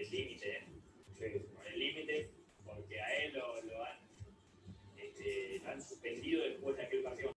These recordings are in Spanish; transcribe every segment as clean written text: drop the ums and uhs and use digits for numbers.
el límite, Sí. con el límite, porque a él lo han suspendido después de aquel partido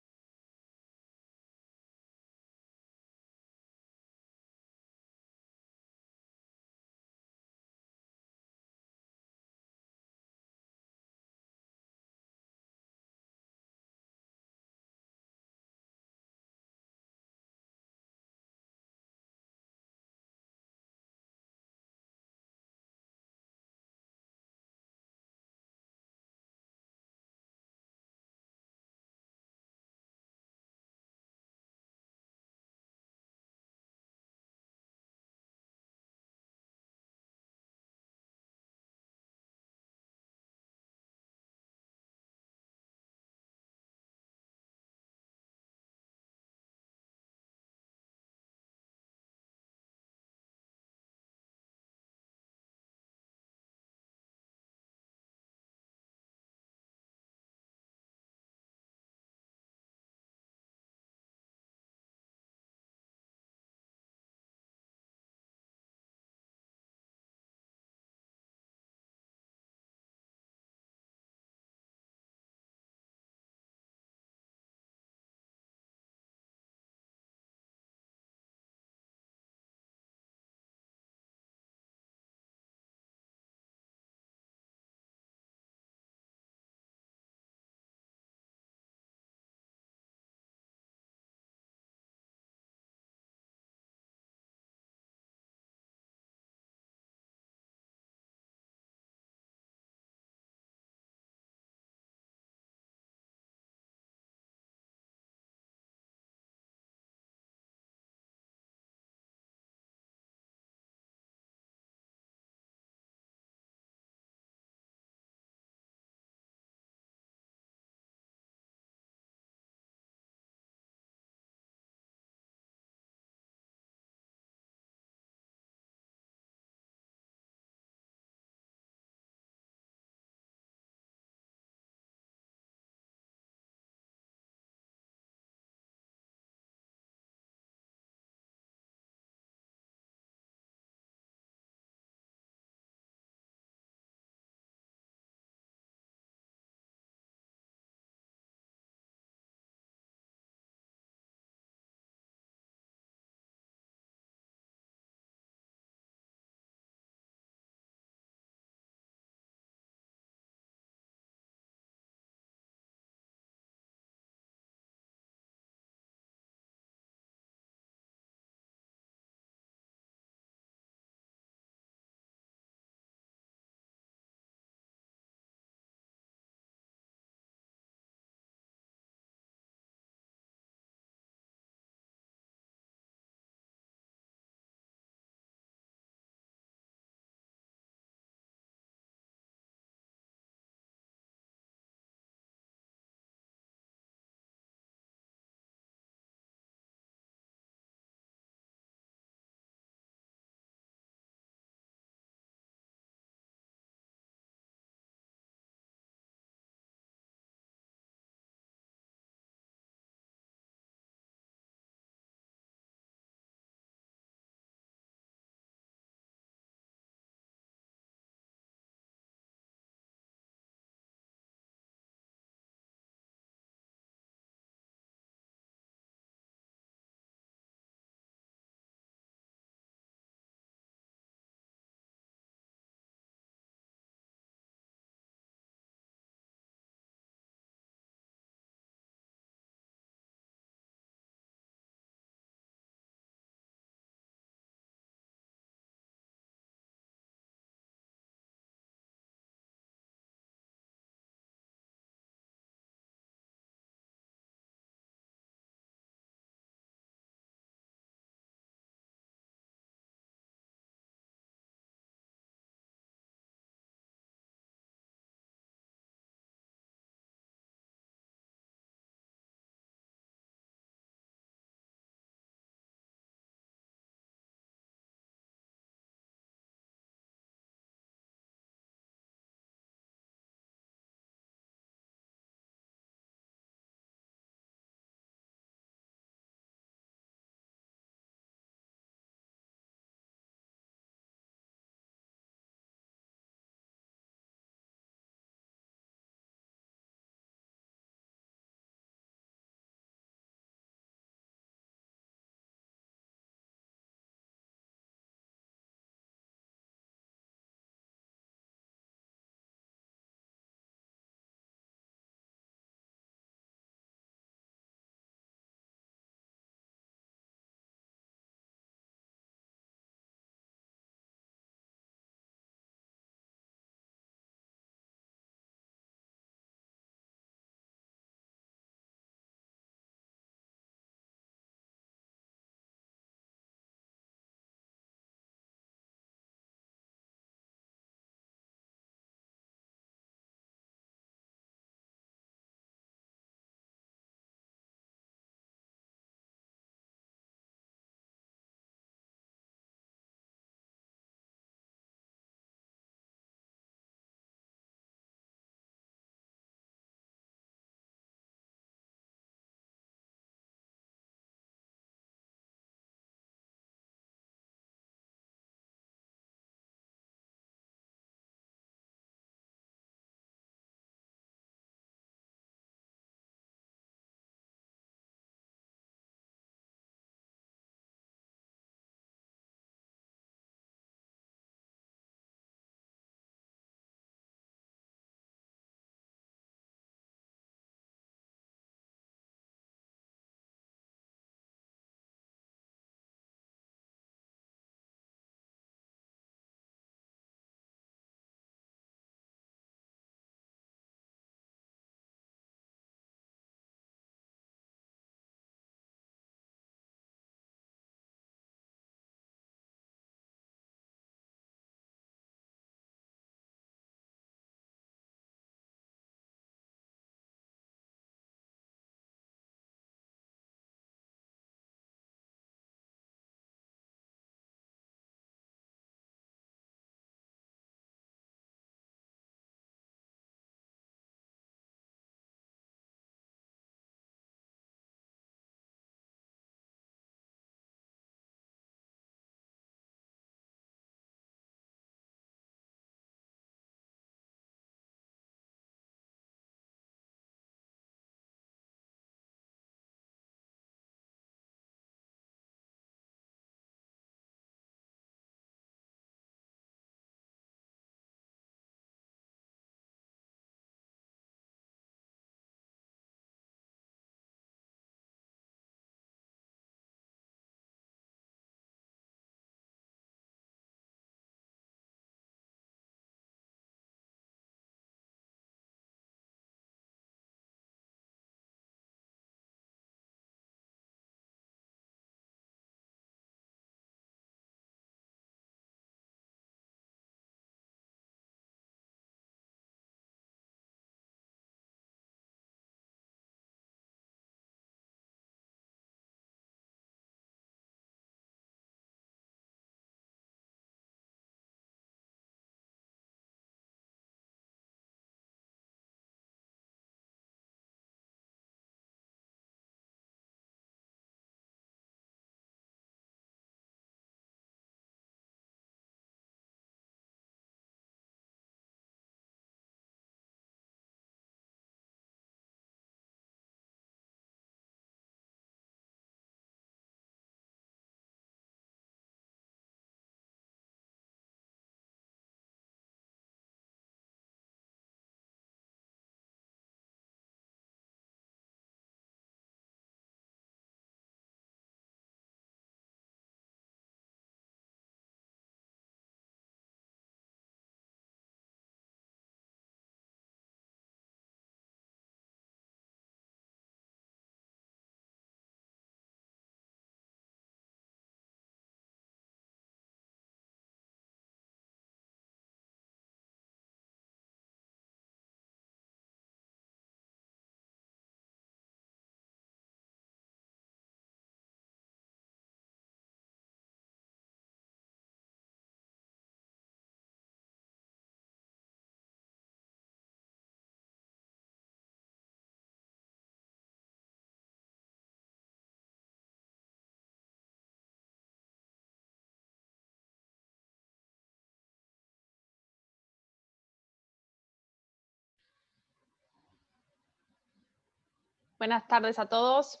Buenas tardes a todos.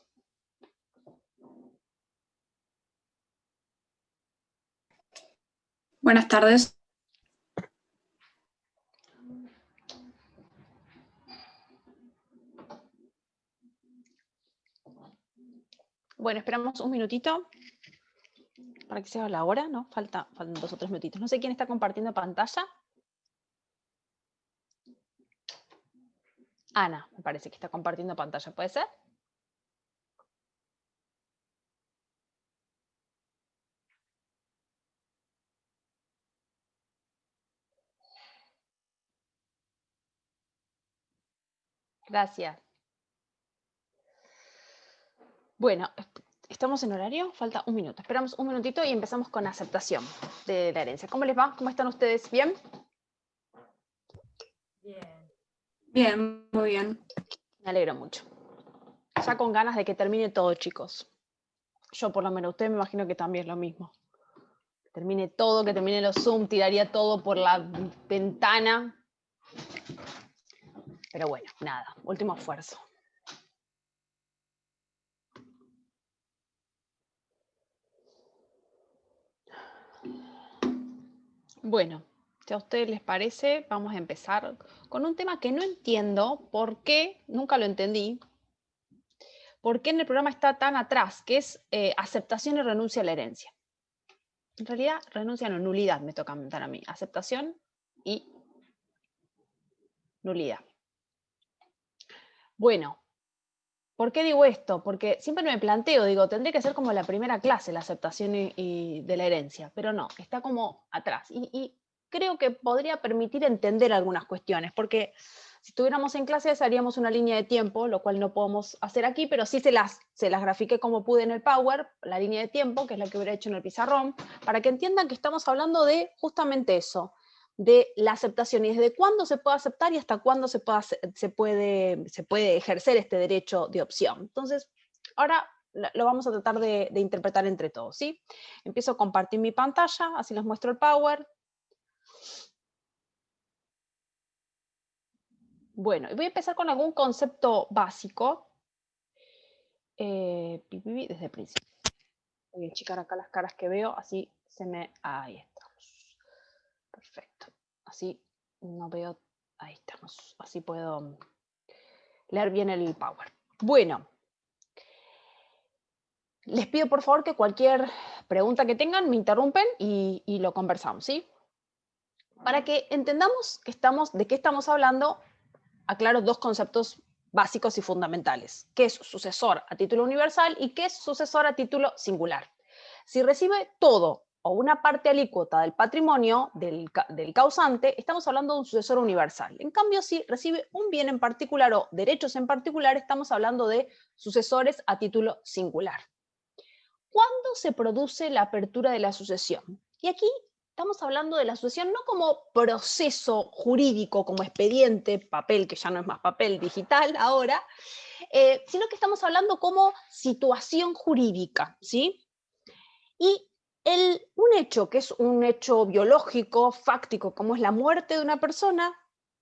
Buenas tardes. Bueno, esperamos un minutito para que sea la hora, ¿no? Faltan 2 o 3 minutitos. No sé quién está compartiendo pantalla. Ana, me parece que está compartiendo pantalla, ¿puede ser? Gracias. Bueno, ¿estamos en horario? Falta un minuto. Esperamos un minutito y empezamos con aceptación de la herencia. ¿Cómo les va? ¿Cómo están ustedes? ¿Bien? Bien. Bien, muy bien. Me alegro mucho. Ya con ganas de que termine todo, chicos. Yo por lo menos, ustedes me imagino que también es lo mismo. Que termine todo, que termine los Zoom, tiraría todo por la ventana. Pero bueno, nada, último esfuerzo. Bueno, si a ustedes les parece, vamos a empezar con un tema que no entiendo por qué, nunca lo entendí, por qué en el programa está tan atrás, que es aceptación y renuncia a la herencia. En realidad, renuncia no, nulidad me toca dar a mí. Aceptación y nulidad. Bueno, ¿por qué digo esto? Porque siempre me planteo, digo, tendría que ser como la primera clase, la aceptación y de la herencia, pero no, está como atrás. Y creo que podría permitir entender algunas cuestiones, porque si estuviéramos en clases haríamos una línea de tiempo, lo cual no podemos hacer aquí, pero sí se las grafiqué como pude en el Power, la línea de tiempo, que es la que hubiera hecho en el pizarrón, para que entiendan que estamos hablando de justamente eso, de la aceptación y desde cuándo se puede aceptar y hasta cuándo se puede ejercer este derecho de opción. Entonces, ahora lo vamos a tratar de interpretar entre todos, ¿sí? Empiezo a compartir mi pantalla, así les muestro el Power. Bueno, y voy a empezar con algún concepto básico. Desde el principio. Voy a achicar acá las caras que veo, así se me... Ahí estamos. Perfecto. Así no veo... Ahí estamos. Así puedo leer bien el Power. Bueno. Les pido por favor que cualquier pregunta que tengan me interrumpen y lo conversamos, ¿sí? Para que entendamos de qué estamos hablando, aclaro 2 conceptos básicos y fundamentales. ¿Qué es sucesor a título universal y qué es sucesor a título singular? Si recibe todo o una parte alícuota del patrimonio del causante, estamos hablando de un sucesor universal. En cambio, si recibe un bien en particular o derechos en particular, estamos hablando de sucesores a título singular. ¿Cuándo se produce la apertura de la sucesión? Y aquí estamos hablando de la sucesión no como proceso jurídico, como expediente, papel, que ya no es más papel, digital ahora, sino que estamos hablando como situación jurídica, ¿sí? Y un hecho que es un hecho biológico, fáctico, como es la muerte de una persona,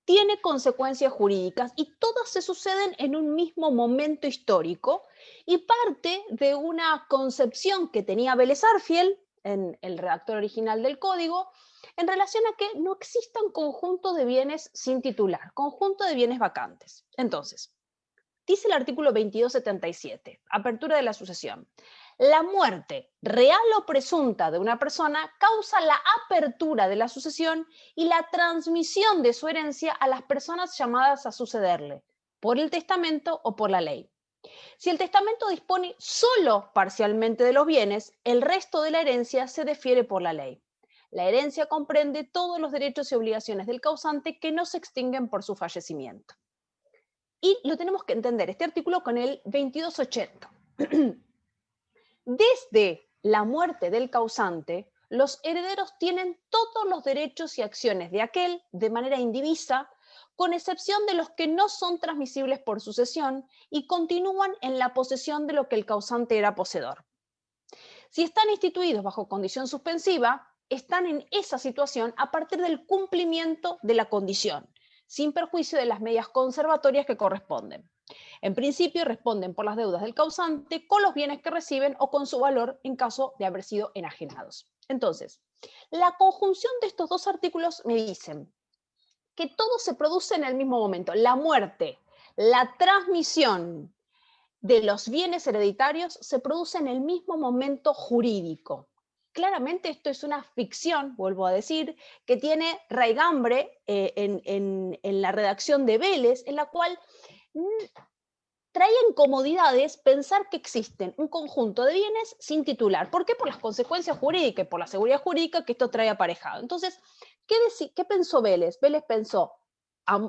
tiene consecuencias jurídicas y todas se suceden en un mismo momento histórico y parte de una concepción que tenía Vélez Arfiel en el redactor original del código en relación a que no existan conjuntos de bienes sin titular, conjunto de bienes vacantes. Entonces, dice el artículo 2277, apertura de la sucesión. La muerte real o presunta de una persona causa la apertura de la sucesión y la transmisión de su herencia a las personas llamadas a sucederle, por el testamento o por la ley. Si el testamento dispone solo parcialmente de los bienes, el resto de la herencia se defiere por la ley. La herencia comprende todos los derechos y obligaciones del causante que no se extinguen por su fallecimiento. Y lo tenemos que entender, este artículo con el 2280. Desde la muerte del causante, los herederos tienen todos los derechos y acciones de aquel de manera indivisa, con excepción de los que no son transmisibles por sucesión y continúan en la posesión de lo que el causante era poseedor. Si están instituidos bajo condición suspensiva, están en esa situación a partir del cumplimiento de la condición, sin perjuicio de las medidas conservatorias que corresponden. En principio responden por las deudas del causante con los bienes que reciben o con su valor en caso de haber sido enajenados. Entonces, la conjunción de estos dos artículos me dicen que todo se produce en el mismo momento. La muerte, la transmisión de los bienes hereditarios se produce en el mismo momento jurídico. Claramente esto es una ficción, vuelvo a decir, que tiene raigambre en la redacción de Vélez, en la cual traía incomodidades pensar que existen un conjunto de bienes sin titular. ¿Por qué? Por las consecuencias jurídicas, por la seguridad jurídica que esto trae aparejado. Entonces, ¿qué pensó Vélez? Vélez pensó,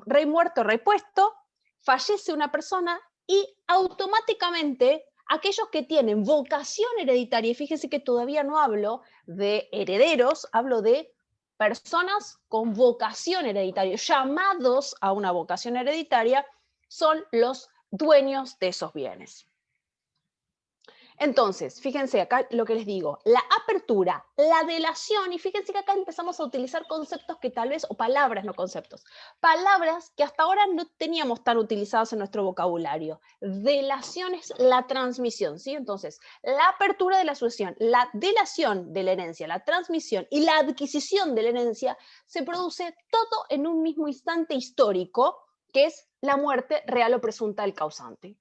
rey muerto, rey puesto, fallece una persona y automáticamente aquellos que tienen vocación hereditaria, y fíjense que todavía no hablo de herederos, hablo de personas con vocación hereditaria, llamados a una vocación hereditaria, son los dueños de esos bienes. Entonces, fíjense acá lo que les digo, la apertura, la delación, y fíjense que acá empezamos a utilizar conceptos que tal vez, o palabras, no conceptos, palabras que hasta ahora no teníamos tan utilizadas en nuestro vocabulario. Delación es la transmisión, ¿sí? Entonces, la apertura de la sucesión, la delación de la herencia, la transmisión y la adquisición de la herencia se produce todo en un mismo instante histórico, que es la muerte real o presunta del causante.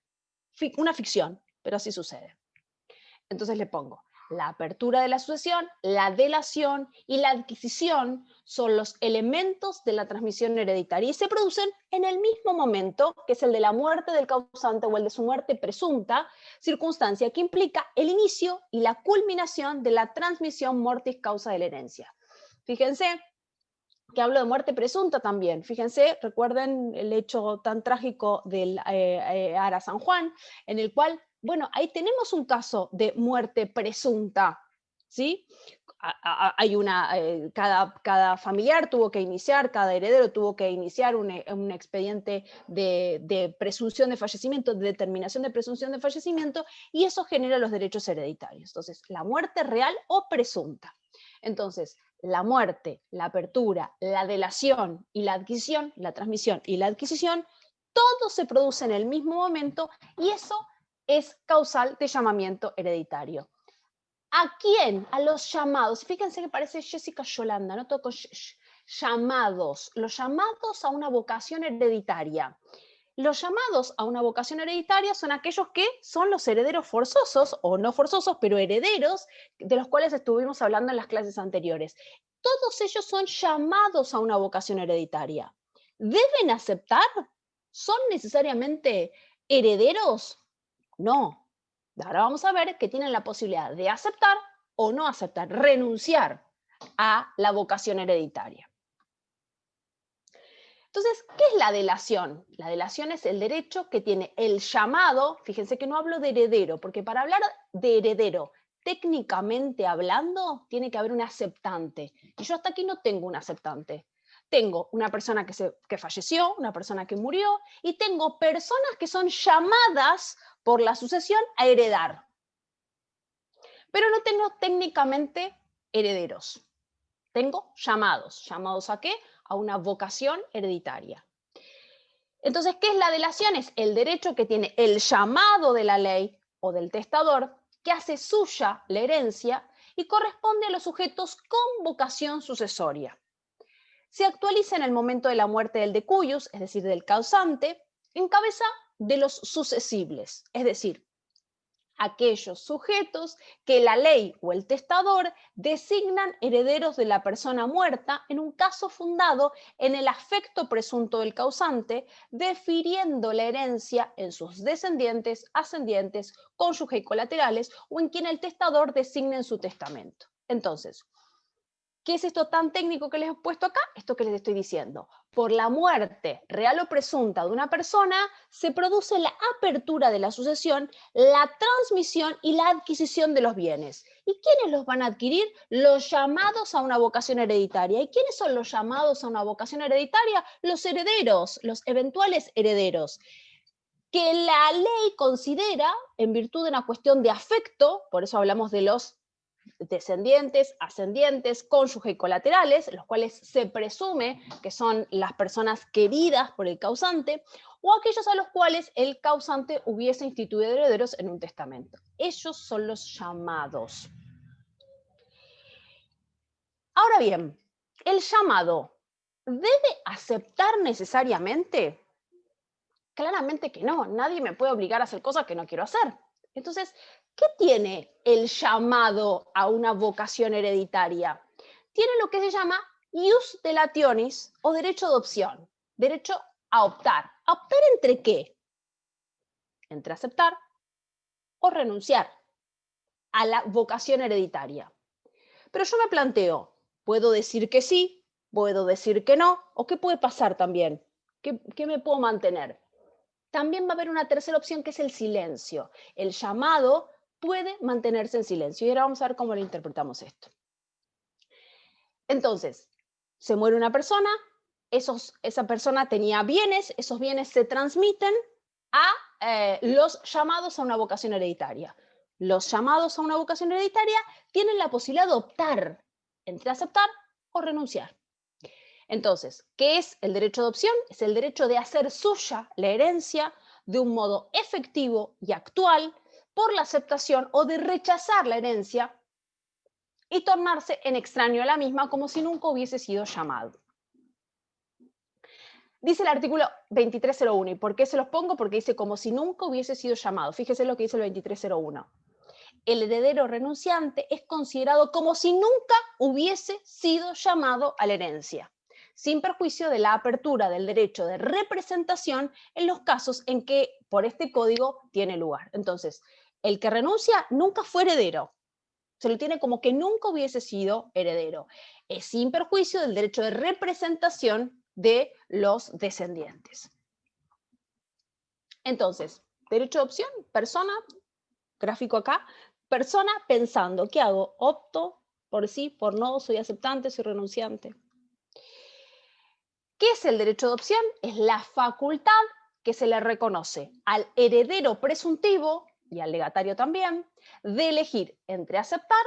Una ficción, pero así sucede. Entonces le pongo, la apertura de la sucesión, la delación y la adquisición son los elementos de la transmisión hereditaria y se producen en el mismo momento, que es el de la muerte del causante o el de su muerte presunta, circunstancia que implica el inicio y la culminación de la transmisión mortis causa de la herencia. Fíjense que hablo de muerte presunta también. Fíjense, recuerden el hecho tan trágico del Ara San Juan, en el cual, bueno, ahí tenemos un caso de muerte presunta, ¿sí? Hay cada familiar tuvo que iniciar, cada heredero tuvo que iniciar un expediente de presunción de fallecimiento, de determinación de presunción de fallecimiento, y eso genera los derechos hereditarios. Entonces, la muerte real o presunta. Entonces, la muerte, la apertura, la delación y la adquisición, la transmisión y la adquisición, todo se produce en el mismo momento y eso es causal de llamamiento hereditario. ¿A quién? A los llamados. Fíjense que parece Jessica Yolanda, no toco llamados, los llamados a una vocación hereditaria. Los llamados a una vocación hereditaria son aquellos que son los herederos forzosos, o no forzosos, pero herederos, de los cuales estuvimos hablando en las clases anteriores. Todos ellos son llamados a una vocación hereditaria. ¿Deben aceptar? ¿Son necesariamente herederos? No. Ahora vamos a ver que tienen la posibilidad de aceptar o no aceptar, renunciar a la vocación hereditaria. Entonces, ¿qué es la delación? La delación es el derecho que tiene el llamado, fíjense que no hablo de heredero, porque para hablar de heredero, técnicamente hablando, tiene que haber un aceptante. Y yo hasta aquí no tengo un aceptante. Tengo una persona que falleció, una persona que murió, y tengo personas que son llamadas por la sucesión a heredar. Pero no tengo técnicamente herederos. Tengo llamados. ¿Llamados a qué? A una vocación hereditaria. Entonces, ¿qué es la delación? Es el derecho que tiene el llamado de la ley o del testador que hace suya la herencia y corresponde a los sujetos con vocación sucesoria. Se actualiza en el momento de la muerte del decuyus, es decir, del causante, en cabeza de los sucesibles, es decir, aquellos sujetos que la ley o el testador designan herederos de la persona muerta en un caso fundado en el afecto presunto del causante, defiriendo la herencia en sus descendientes, ascendientes, cónyuges y colaterales o en quien el testador designe en su testamento. Entonces, ¿qué es esto tan técnico que les he puesto acá? Esto que les estoy diciendo. Por la muerte real o presunta de una persona, se produce la apertura de la sucesión, la transmisión y la adquisición de los bienes. ¿Y quiénes los van a adquirir? Los llamados a una vocación hereditaria. ¿Y quiénes son los llamados a una vocación hereditaria? Los herederos, los eventuales herederos, que la ley considera, en virtud de una cuestión de afecto, por eso hablamos de los descendientes, ascendientes, cónyuge y colaterales, los cuales se presume que son las personas queridas por el causante, o aquellos a los cuales el causante hubiese instituido herederos en un testamento. Ellos son los llamados. Ahora bien, ¿el llamado debe aceptar necesariamente? Claramente que no, nadie me puede obligar a hacer cosas que no quiero hacer. Entonces, ¿qué tiene el llamado a una vocación hereditaria? Tiene lo que se llama ius delationis o derecho de opción, derecho a optar. ¿A optar entre qué? Entre aceptar o renunciar a la vocación hereditaria. Pero yo me planteo, ¿puedo decir que sí? ¿Puedo decir que no? ¿O qué puede pasar también? ¿Qué me puedo mantener? También va a haber una tercera opción que es el silencio. El llamado puede mantenerse en silencio. Y ahora vamos a ver cómo lo interpretamos esto. Entonces, se muere una persona, esa persona tenía bienes, esos bienes se transmiten a los llamados a una vocación hereditaria. Los llamados a una vocación hereditaria tienen la posibilidad de optar entre aceptar o renunciar. Entonces, ¿qué es el derecho de opción? Es el derecho de hacer suya la herencia de un modo efectivo y actual por la aceptación o de rechazar la herencia y tornarse en extraño a la misma como si nunca hubiese sido llamado. Dice el artículo 2301, ¿y por qué se los pongo? Porque dice como si nunca hubiese sido llamado. Fíjese lo que dice el 2301. El heredero renunciante es considerado como si nunca hubiese sido llamado a la herencia, sin perjuicio de la apertura del derecho de representación en los casos en que por este código tiene lugar. Entonces, el que renuncia nunca fue heredero, se lo tiene como que nunca hubiese sido heredero, sin perjuicio del derecho de representación de los descendientes. Entonces, derecho de opción, persona, gráfico acá, persona pensando, ¿qué hago? ¿Opto por sí, por no, soy aceptante, soy renunciante? ¿Qué es el derecho de opción? Es la facultad que se le reconoce al heredero presuntivo y al legatario también de elegir entre aceptar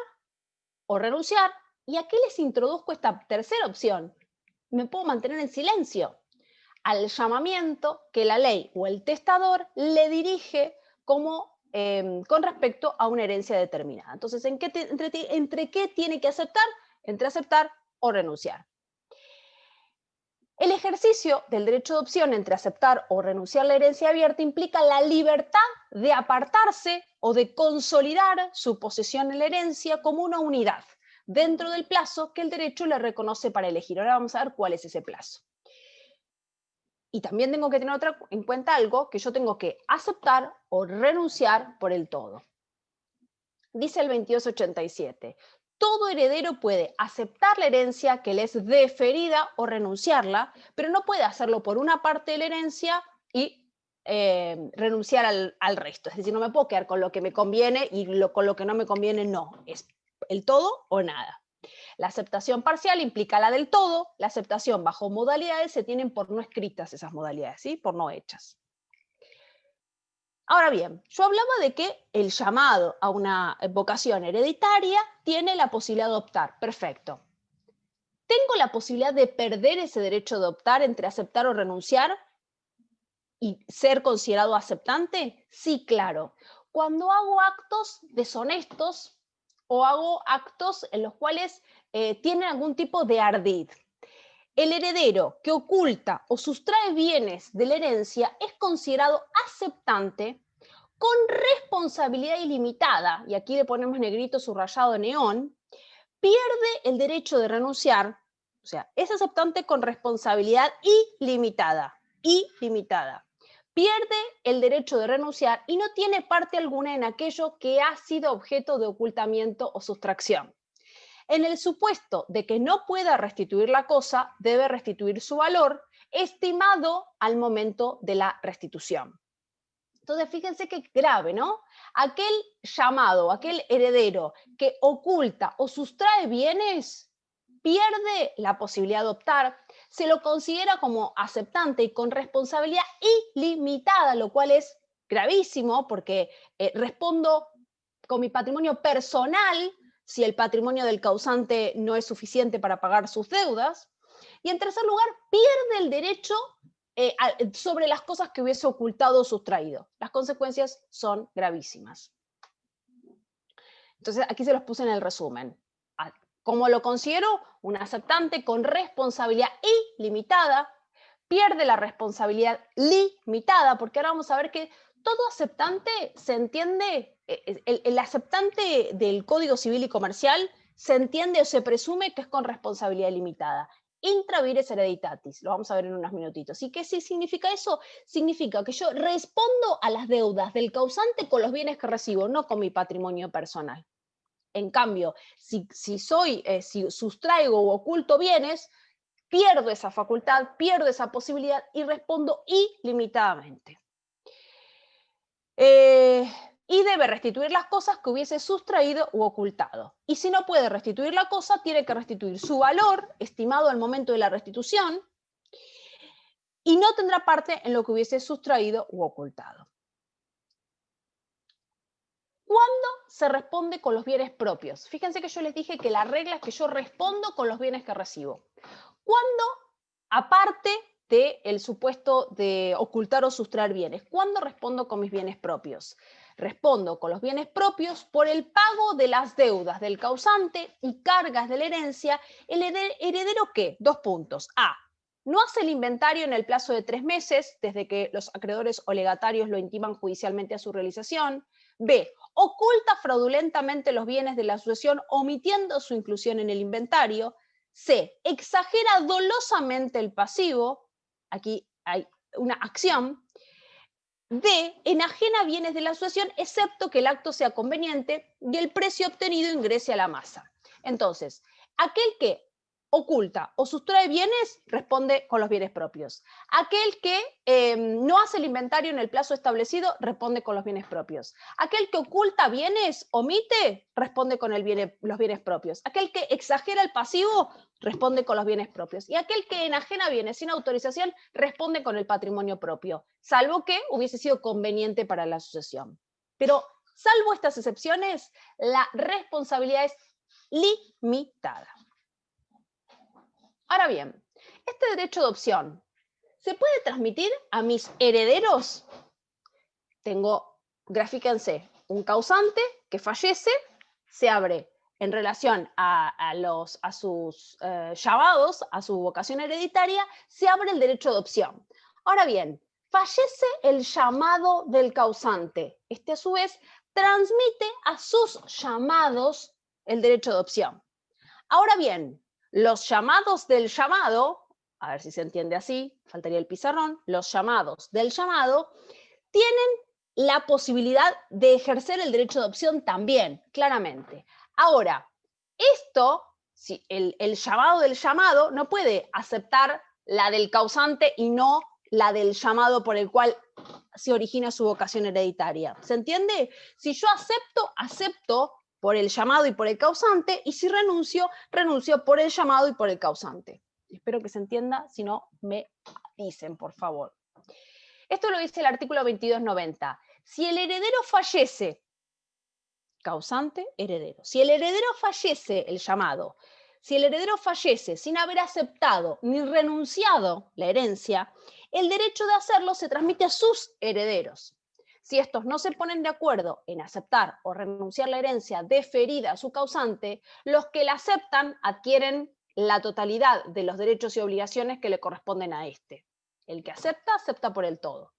o renunciar. ¿Y a qué les introduzco esta tercera opción? Me puedo mantener en silencio al llamamiento que la ley o el testador le dirige como, con respecto a una herencia determinada. Entonces, ¿entre qué tiene que aceptar? Entre aceptar o renunciar. El ejercicio del derecho de opción entre aceptar o renunciar a la herencia abierta implica la libertad de apartarse o de consolidar su posesión en la herencia como una unidad dentro del plazo que el derecho le reconoce para elegir. Ahora vamos a ver cuál es ese plazo. Y también tengo que tener en cuenta algo, que yo tengo que aceptar o renunciar por el todo. Dice el 2287. Todo heredero puede aceptar la herencia que le es deferida o renunciarla, pero no puede hacerlo por una parte de la herencia y renunciar al resto. Es decir, no me puedo quedar con lo que me conviene y con lo que no me conviene no. Es el todo o nada. La aceptación parcial implica la del todo. La aceptación bajo modalidades se tienen por no escritas esas modalidades, ¿sí? Por no hechas. Ahora bien, yo hablaba de que el llamado a una vocación hereditaria tiene la posibilidad de optar. Perfecto. ¿Tengo la posibilidad de perder ese derecho de optar entre aceptar o renunciar y ser considerado aceptante? Sí, claro. Cuando hago actos deshonestos o hago actos en los cuales tienen algún tipo de ardid. El heredero que oculta o sustrae bienes de la herencia es considerado aceptante con responsabilidad ilimitada, y aquí le ponemos negrito subrayado de neón, pierde el derecho de renunciar, o sea, es aceptante con responsabilidad ilimitada, pierde el derecho de renunciar y no tiene parte alguna en aquello que ha sido objeto de ocultamiento o sustracción. En el supuesto de que no pueda restituir la cosa, debe restituir su valor, estimado al momento de la restitución. Entonces, fíjense qué grave, ¿no? Aquel llamado, aquel heredero que oculta o sustrae bienes, pierde la posibilidad de optar, se lo considera como aceptante y con responsabilidad ilimitada, lo cual es gravísimo porque respondo con mi patrimonio personal si el patrimonio del causante no es suficiente para pagar sus deudas. Y en tercer lugar, pierde el derecho sobre las cosas que hubiese ocultado o sustraído. Las consecuencias son gravísimas. Entonces, aquí se los puse en el resumen. ¿Cómo lo considero? Un aceptante con responsabilidad ilimitada pierde la responsabilidad limitada, porque ahora vamos a ver que todo aceptante se entiende, el aceptante del Código Civil y Comercial se entiende o se presume que es con responsabilidad limitada. Intra vires hereditatis, lo vamos a ver en unos minutitos. ¿Y qué sí significa eso? Significa que yo respondo a las deudas del causante con los bienes que recibo, no con mi patrimonio personal. En cambio, si sustraigo o oculto bienes, pierdo esa facultad, pierdo esa posibilidad y respondo ilimitadamente. Y debe restituir las cosas que hubiese sustraído u ocultado. Y si no puede restituir la cosa, tiene que restituir su valor, estimado al momento de la restitución, y no tendrá parte en lo que hubiese sustraído u ocultado. ¿Cuándo se responde con los bienes propios? Fíjense que yo les dije que la regla es que yo respondo con los bienes que recibo. ¿Cuándo, aparte del supuesto de ocultar o sustraer bienes, cuándo respondo con mis bienes propios? Respondo con los bienes propios por el pago de las deudas del causante y cargas de la herencia. ¿El heredero qué? 2 puntos. A. No hace el inventario en el plazo de 3 meses desde que los acreedores o legatarios lo intiman judicialmente a su realización. B. Oculta fraudulentamente los bienes de la asociación omitiendo su inclusión en el inventario. C. Exagera dolosamente el pasivo. Aquí hay una acción. D. Enajena bienes de la asociación excepto que el acto sea conveniente y el precio obtenido ingrese a la masa. Entonces, aquel que oculta o sustrae bienes responde con los bienes propios. Aquel que no hace el inventario en el plazo establecido responde con los bienes propios. Aquel que oculta bienes, omite, responde con los bienes propios. Aquel que exagera el pasivo responde con los bienes propios. Y aquel que enajena bienes sin autorización responde con el patrimonio propio, salvo que hubiese sido conveniente para la asociación. Pero salvo estas excepciones, la responsabilidad es limitada. Ahora bien, este derecho de opción, ¿se puede transmitir a mis herederos? Grafíquense, un causante que fallece, se abre en relación a sus llamados, a su vocación hereditaria, se abre el derecho de opción. Ahora bien, fallece el llamado del causante. Este a su vez transmite a sus llamados el derecho de opción. Ahora bien, los llamados del llamado, a ver si se entiende así, faltaría el pizarrón, los llamados del llamado tienen la posibilidad de ejercer el derecho de opción también, claramente. Ahora, si el llamado del llamado no puede aceptar la del causante y no la del llamado por el cual se origina su vocación hereditaria. ¿Se entiende? Si yo acepto por el llamado y por el causante, y si renuncio por el llamado y por el causante. Espero que se entienda, si no, me dicen, por favor. Esto lo dice el artículo 2290. Si el heredero fallece, causante, heredero. Si el heredero fallece, el llamado, si el heredero fallece sin haber aceptado ni renunciado la herencia, el derecho de hacerlo se transmite a sus herederos. Si estos no se ponen de acuerdo en aceptar o renunciar la herencia deferida a su causante, los que la aceptan adquieren la totalidad de los derechos y obligaciones que le corresponden a este. El que acepta, acepta por el todo.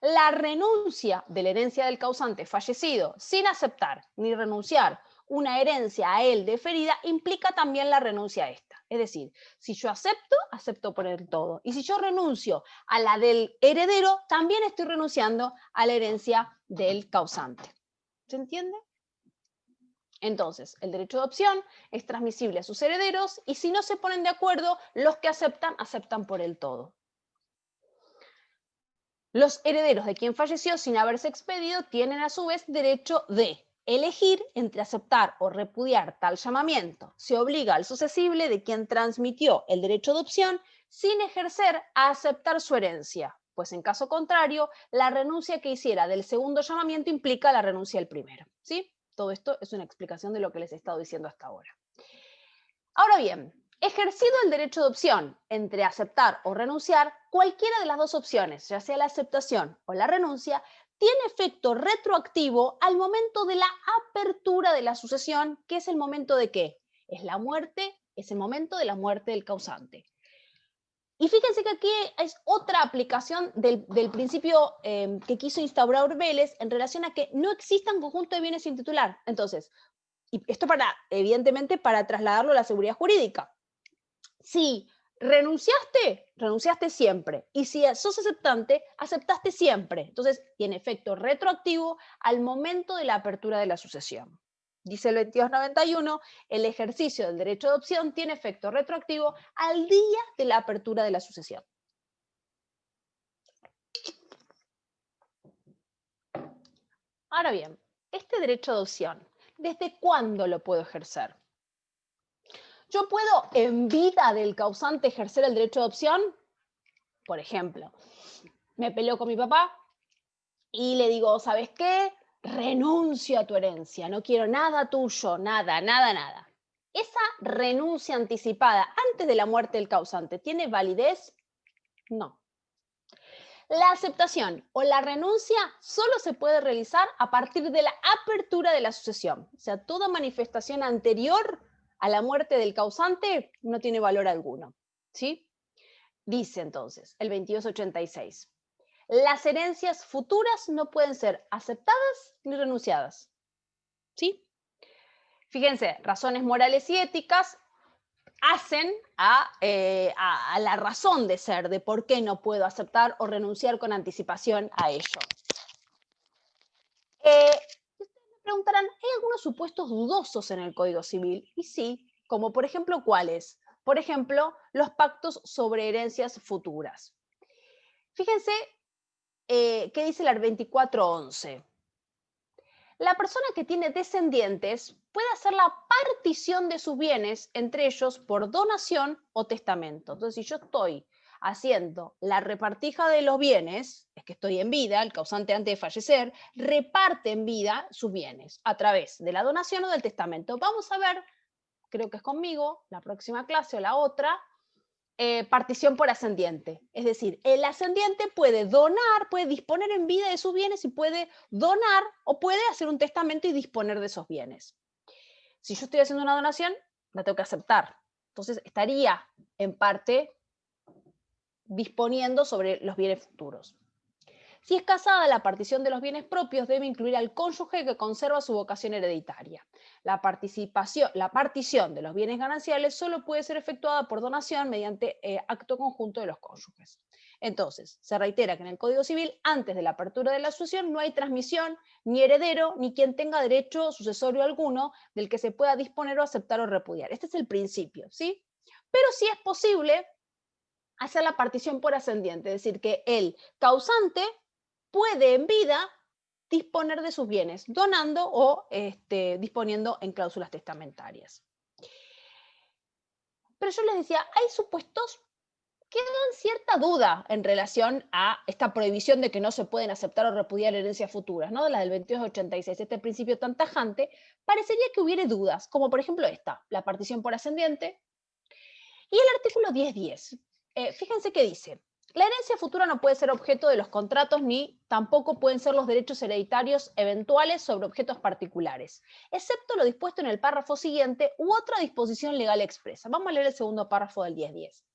La renuncia de la herencia del causante fallecido sin aceptar ni renunciar una herencia a él deferida implica también la renuncia a esta. Es decir, si yo acepto por el todo. Y si yo renuncio a la del heredero, también estoy renunciando a la herencia del causante. ¿Se entiende? Entonces, el derecho de opción es transmisible a sus herederos y si no se ponen de acuerdo, los que aceptan, aceptan por el todo. Los herederos de quien falleció sin haberse expedido tienen a su vez derecho de elegir entre aceptar o repudiar tal llamamiento. Se obliga al sucesible de quien transmitió el derecho de opción sin ejercer a aceptar su herencia, pues en caso contrario, la renuncia que hiciera del segundo llamamiento implica la renuncia del primero. ¿Sí? Todo esto es una explicación de lo que les he estado diciendo hasta ahora. Ahora bien, ejercido el derecho de opción entre aceptar o renunciar, cualquiera de las dos opciones, ya sea la aceptación o la renuncia, tiene efecto retroactivo al momento de la apertura de la sucesión, que es el momento de ¿qué? Es la muerte, es el momento de la muerte del causante. Y fíjense que aquí es otra aplicación del principio que quiso instaurar Vélez en relación a que no existan conjuntos de bienes sin titular. Entonces, y esto evidentemente para trasladarlo a la seguridad jurídica. Si renunciaste, renunciaste siempre. Y si sos aceptante, aceptaste siempre. Entonces, tiene efecto retroactivo al momento de la apertura de la sucesión. Dice el 2291, el ejercicio del derecho de opción tiene efecto retroactivo al día de la apertura de la sucesión. Ahora bien, este derecho de opción, ¿desde cuándo lo puedo ejercer? ¿Yo puedo en vida del causante ejercer el derecho de opción? Por ejemplo, me peleo con mi papá y le digo, ¿sabes qué? Renuncio a tu herencia, no quiero nada tuyo, nada, nada, nada. ¿Esa renuncia anticipada antes de la muerte del causante tiene validez? No. La aceptación o la renuncia solo se puede realizar a partir de la apertura de la sucesión. O sea, toda manifestación anterior a la muerte del causante no tiene valor alguno. ¿Sí? Dice entonces el 2286. Las herencias futuras no pueden ser aceptadas ni renunciadas. ¿Sí? Fíjense, razones morales y éticas hacen a la razón de ser, de por qué no puedo aceptar o renunciar con anticipación a ello. Ustedes me preguntarán, ¿hay algunos supuestos dudosos en el Código Civil? Y sí, como por ejemplo, ¿cuáles? Por ejemplo, los pactos sobre herencias futuras. Fíjense qué dice el 2411. La persona que tiene descendientes puede hacer la partición de sus bienes entre ellos por donación o testamento. Entonces, si yo estoy haciendo la repartija de los bienes, es que estoy en vida, el causante antes de fallecer, reparte en vida sus bienes a través de la donación o del testamento. Vamos a ver, creo que es conmigo, la próxima clase o la otra, partición por ascendiente. Es decir, el ascendiente puede donar, puede disponer en vida de sus bienes y puede donar o puede hacer un testamento y disponer de esos bienes. Si yo estoy haciendo una donación, la tengo que aceptar. Entonces estaría en parte disponiendo sobre los bienes futuros. Si es casada, la partición de los bienes propios debe incluir al cónyuge que conserva su vocación hereditaria. La partición de los bienes gananciales solo puede ser efectuada por donación mediante acto conjunto de los cónyuges. Entonces, se reitera que en el Código Civil, antes de la apertura de la sucesión, no hay transmisión, ni heredero, ni quien tenga derecho sucesorio alguno del que se pueda disponer o aceptar o repudiar. Este es el principio, ¿sí? Pero sí es posible hacer la partición por ascendiente, es decir, que el causante puede en vida disponer de sus bienes, donando o disponiendo en cláusulas testamentarias. Pero yo les decía, hay supuestos que dan cierta duda en relación a esta prohibición de que no se pueden aceptar o repudiar herencias futuras, ¿no? La del 2286, este principio tan tajante, parecería que hubiere dudas, como por ejemplo esta, la partición por ascendiente, y el artículo 1010. Fíjense qué dice. La herencia futura no puede ser objeto de los contratos ni tampoco pueden ser los derechos hereditarios eventuales sobre objetos particulares, excepto lo dispuesto en el párrafo siguiente u otra disposición legal expresa. Vamos a leer el segundo párrafo del 1010,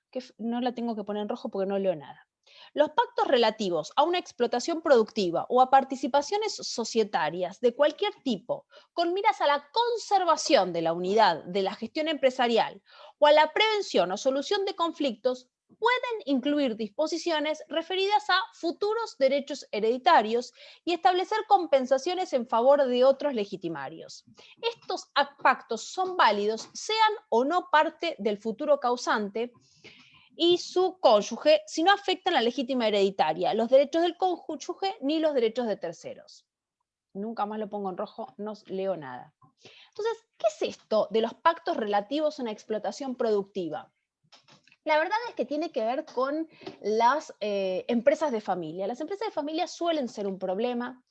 que no la tengo que poner en rojo porque no leo nada. Los pactos relativos a una explotación productiva o a participaciones societarias de cualquier tipo, con miras a la conservación de la unidad de la gestión empresarial o a la prevención o solución de conflictos, pueden incluir disposiciones referidas a futuros derechos hereditarios y establecer compensaciones en favor de otros legitimarios. Estos pactos son válidos, sean o no parte del futuro causante y su cónyuge, si no afectan la legítima hereditaria, los derechos del cónyuge ni los derechos de terceros. Nunca más lo pongo en rojo, no leo nada. Entonces, ¿qué es esto de los pactos relativos a una explotación productiva? La verdad es que tiene que ver con las empresas de familia. Las empresas de familia suelen ser un problema,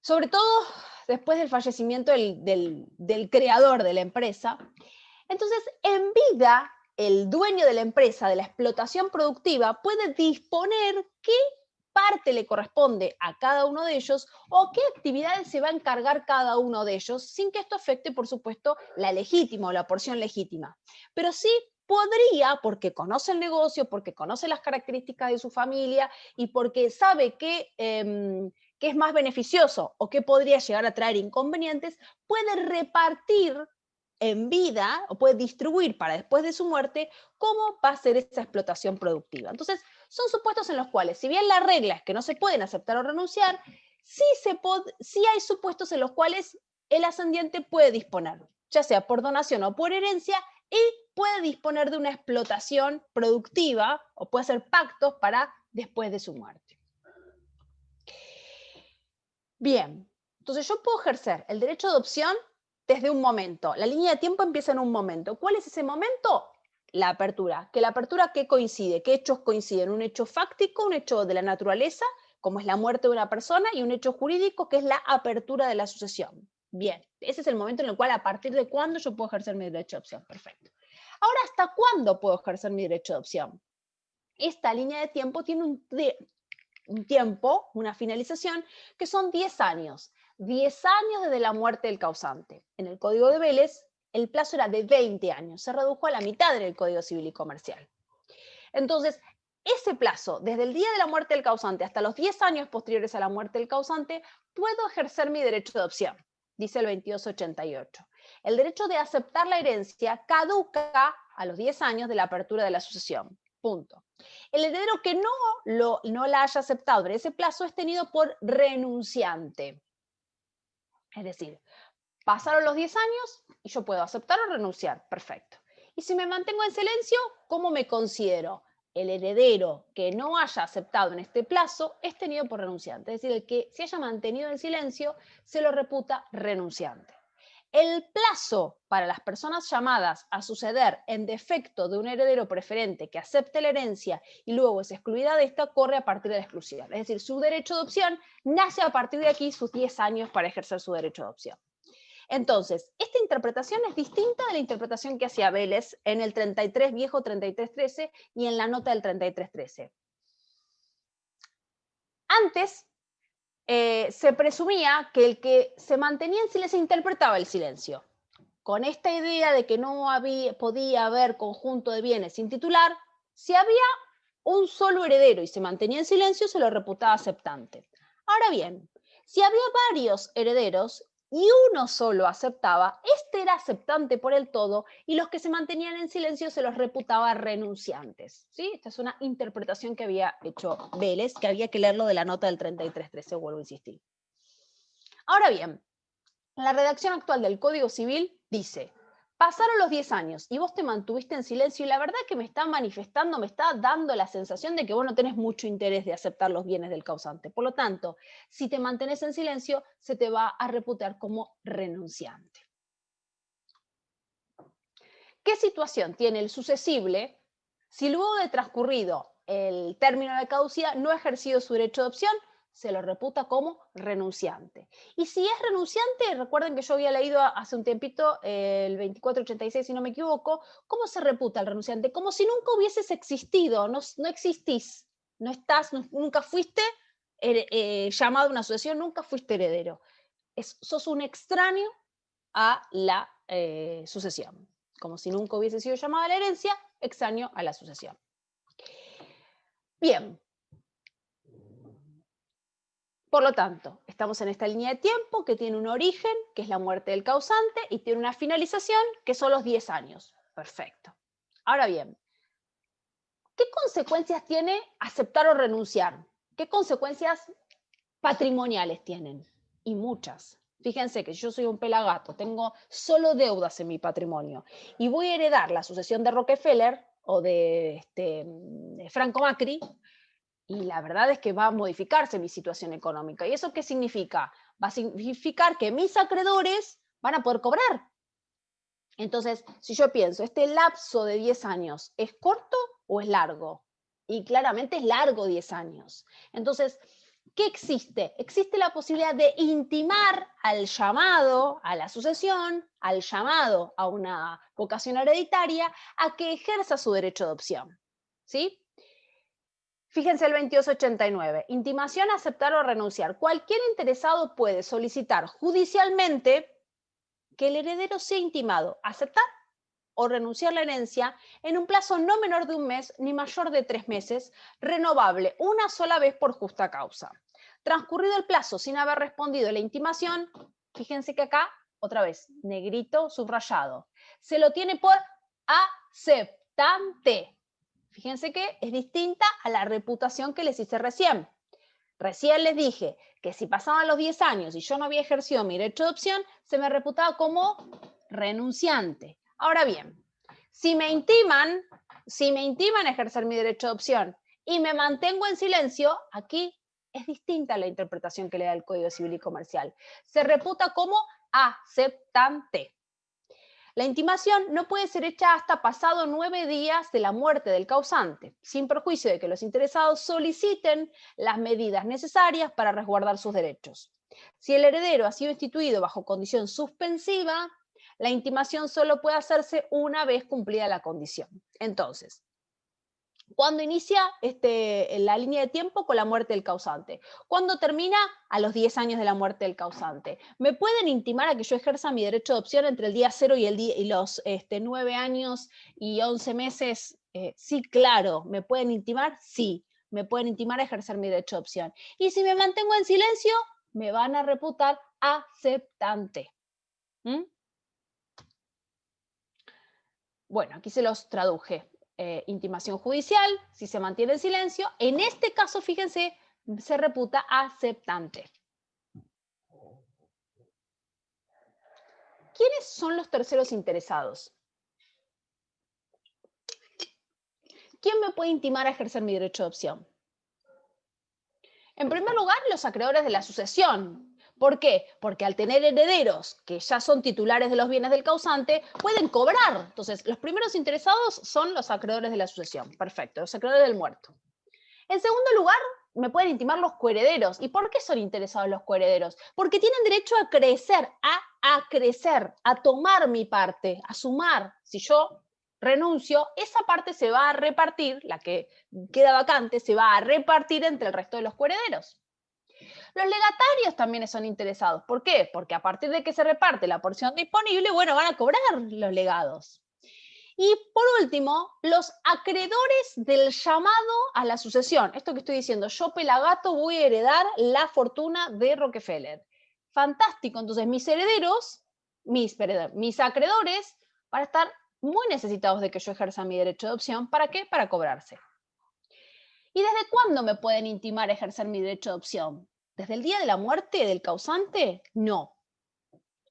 sobre todo después del fallecimiento del creador de la empresa. Entonces, en vida, el dueño de la empresa, de la explotación productiva, puede disponer qué parte le corresponde a cada uno de ellos o qué actividades se va a encargar cada uno de ellos, sin que esto afecte, por supuesto, la legítima o la porción legítima. Pero sí podría, porque conoce el negocio, porque conoce las características de su familia y porque sabe que es más beneficioso o que podría llegar a traer inconvenientes, puede repartir en vida o puede distribuir para después de su muerte cómo va a ser esa explotación productiva. Entonces, son supuestos en los cuales, si bien la regla es que no se pueden aceptar o renunciar, sí hay supuestos en los cuales el ascendiente puede disponer, ya sea por donación o por herencia, y puede disponer de una explotación productiva o puede hacer pactos para después de su muerte. Bien, entonces yo puedo ejercer el derecho de adopción desde un momento. La línea de tiempo empieza en un momento. ¿Cuál es ese momento? La apertura. ¿Que la apertura qué coincide? ¿Qué hechos coinciden? Un hecho fáctico, un hecho de la naturaleza, como es la muerte de una persona, y un hecho jurídico, que es la apertura de la sucesión. Bien, ese es el momento en el cual, a partir de cuándo yo puedo ejercer mi derecho de adopción. Perfecto. Ahora, ¿hasta cuándo puedo ejercer mi derecho de adopción? Esta línea de tiempo tiene un tiempo, una finalización, que son 10 años. 10 años desde la muerte del causante. En el Código de Vélez, el plazo era de 20 años. Se redujo a la mitad en el Código Civil y Comercial. Entonces, ese plazo, desde el día de la muerte del causante hasta los 10 años posteriores a la muerte del causante, puedo ejercer mi derecho de adopción, dice el 2288. El derecho de aceptar la herencia caduca a los 10 años de la apertura de la sucesión. Punto. El heredero que no la haya aceptado en ese plazo es tenido por renunciante. Es decir, pasaron los 10 años y yo puedo aceptar o renunciar. Perfecto. Y si me mantengo en silencio, ¿cómo me considero? El heredero que no haya aceptado en este plazo es tenido por renunciante. Es decir, el que se haya mantenido en silencio se lo reputa renunciante. El plazo para las personas llamadas a suceder en defecto de un heredero preferente que acepte la herencia y luego es excluida de esta corre a partir de la exclusión. Es decir, su derecho de adopción nace a partir de aquí sus 10 años para ejercer su derecho de adopción. Entonces, esta interpretación es distinta de la interpretación que hacía Vélez en el 33 viejo 3313 y en la nota del 3313. Antes, se presumía que el que se mantenía en silencio interpretaba el silencio. Con esta idea de que no podía haber conjunto de bienes sin titular, si había un solo heredero y se mantenía en silencio, se lo reputaba aceptante. Ahora bien, si había varios herederos y uno solo aceptaba, este era aceptante por el todo y los que se mantenían en silencio se los reputaba renunciantes. ¿Sí? Esta es una interpretación que había hecho Vélez, que había que leerlo de la nota del 3313, vuelvo a insistir. Ahora bien, la redacción actual del Código Civil dice: pasaron los 10 años y vos te mantuviste en silencio y la verdad que me está manifestando, me está dando la sensación de que vos no tenés mucho interés de aceptar los bienes del causante. Por lo tanto, si te mantenés en silencio, se te va a reputar como renunciante. ¿Qué situación tiene el sucesible si luego de transcurrido el término de caducidad no ha ejercido su derecho de adopción? Se lo reputa como renunciante. Y si es renunciante, recuerden que yo había leído hace un tiempito el 2486, si no me equivoco, ¿cómo se reputa el renunciante? Como si nunca hubieses existido, no existís, no estás, nunca fuiste llamado a una sucesión, nunca fuiste heredero. Sos un extraño a la sucesión. Como si nunca hubiese sido llamado a la herencia, extraño a la sucesión. Bien. Por lo tanto, estamos en esta línea de tiempo que tiene un origen, que es la muerte del causante, y tiene una finalización, que son los 10 años. Perfecto. Ahora bien, ¿qué consecuencias tiene aceptar o renunciar? ¿Qué consecuencias patrimoniales tienen? Y muchas. Fíjense que yo soy un pelagato, tengo solo deudas en mi patrimonio y voy a heredar la sucesión de Rockefeller o de Franco Macri. Y la verdad es que va a modificarse mi situación económica. ¿Y eso qué significa? Va a significar que mis acreedores van a poder cobrar. Entonces, si yo pienso, ¿este lapso de 10 años es corto o es largo? Y claramente es largo 10 años. Entonces, ¿qué existe? Existe la posibilidad de intimar al llamado a la sucesión, al llamado a una vocación hereditaria, a que ejerza su derecho de opción. ¿Sí? Fíjense el 2289. Intimación, aceptar o renunciar. Cualquier interesado puede solicitar judicialmente que el heredero sea intimado, aceptar o renunciar a la herencia en un plazo no menor de un mes ni mayor de 3 meses, renovable una sola vez por justa causa. Transcurrido el plazo sin haber respondido la intimación, fíjense que acá, otra vez, negrito subrayado, se lo tiene por aceptante. Fíjense que es distinta a la reputación que les hice recién. Recién les dije que si pasaban los 10 años y yo no había ejercido mi derecho de opción, se me reputaba como renunciante. Ahora bien, si me intiman a ejercer mi derecho de opción y me mantengo en silencio, aquí es distinta la interpretación que le da el Código Civil y Comercial. Se reputa como aceptante. La intimación no puede ser hecha hasta pasado 9 días de la muerte del causante, sin perjuicio de que los interesados soliciten las medidas necesarias para resguardar sus derechos. Si el heredero ha sido instituido bajo condición suspensiva, la intimación solo puede hacerse una vez cumplida la condición. Entonces, ¿cuándo inicia la línea de tiempo? Con la muerte del causante. ¿Cuándo termina? A los 10 años de la muerte del causante. ¿Me pueden intimar a que yo ejerza mi derecho de opción entre el día 0 y los 9 años y 11 meses? Sí, claro. ¿Me pueden intimar? Sí. Me pueden intimar a ejercer mi derecho de opción. Y si me mantengo en silencio, me van a reputar aceptante. ¿Mm? Bueno, aquí se los traduje. Intimación judicial, si se mantiene en silencio, en este caso, fíjense, se reputa aceptante. ¿Quiénes son los terceros interesados? ¿Quién me puede intimar a ejercer mi derecho de opción? En primer lugar, los acreedores de la sucesión. ¿Por qué? Porque al tener herederos que ya son titulares de los bienes del causante, pueden cobrar. Entonces, los primeros interesados son los acreedores de la sucesión. Perfecto, los acreedores del muerto. En segundo lugar, me pueden intimar los coherederos. ¿Y por qué son interesados los coherederos? Porque tienen derecho a crecer, a tomar mi parte, a sumar. Si yo renuncio, esa parte se va a repartir, la que queda vacante, se va a repartir entre el resto de los coherederos. Los legatarios también son interesados. ¿Por qué? Porque a partir de que se reparte la porción disponible, bueno, van a cobrar los legados. Y por último, los acreedores del llamado a la sucesión. Esto que estoy diciendo, yo Pelagato voy a heredar la fortuna de Rockefeller. Fantástico, entonces mis herederos, mis acreedores, van a estar muy necesitados de que yo ejerza mi derecho de opción. ¿Para qué? Para cobrarse. ¿Y desde cuándo me pueden intimar a ejercer mi derecho de opción? ¿Desde el día de la muerte del causante? No.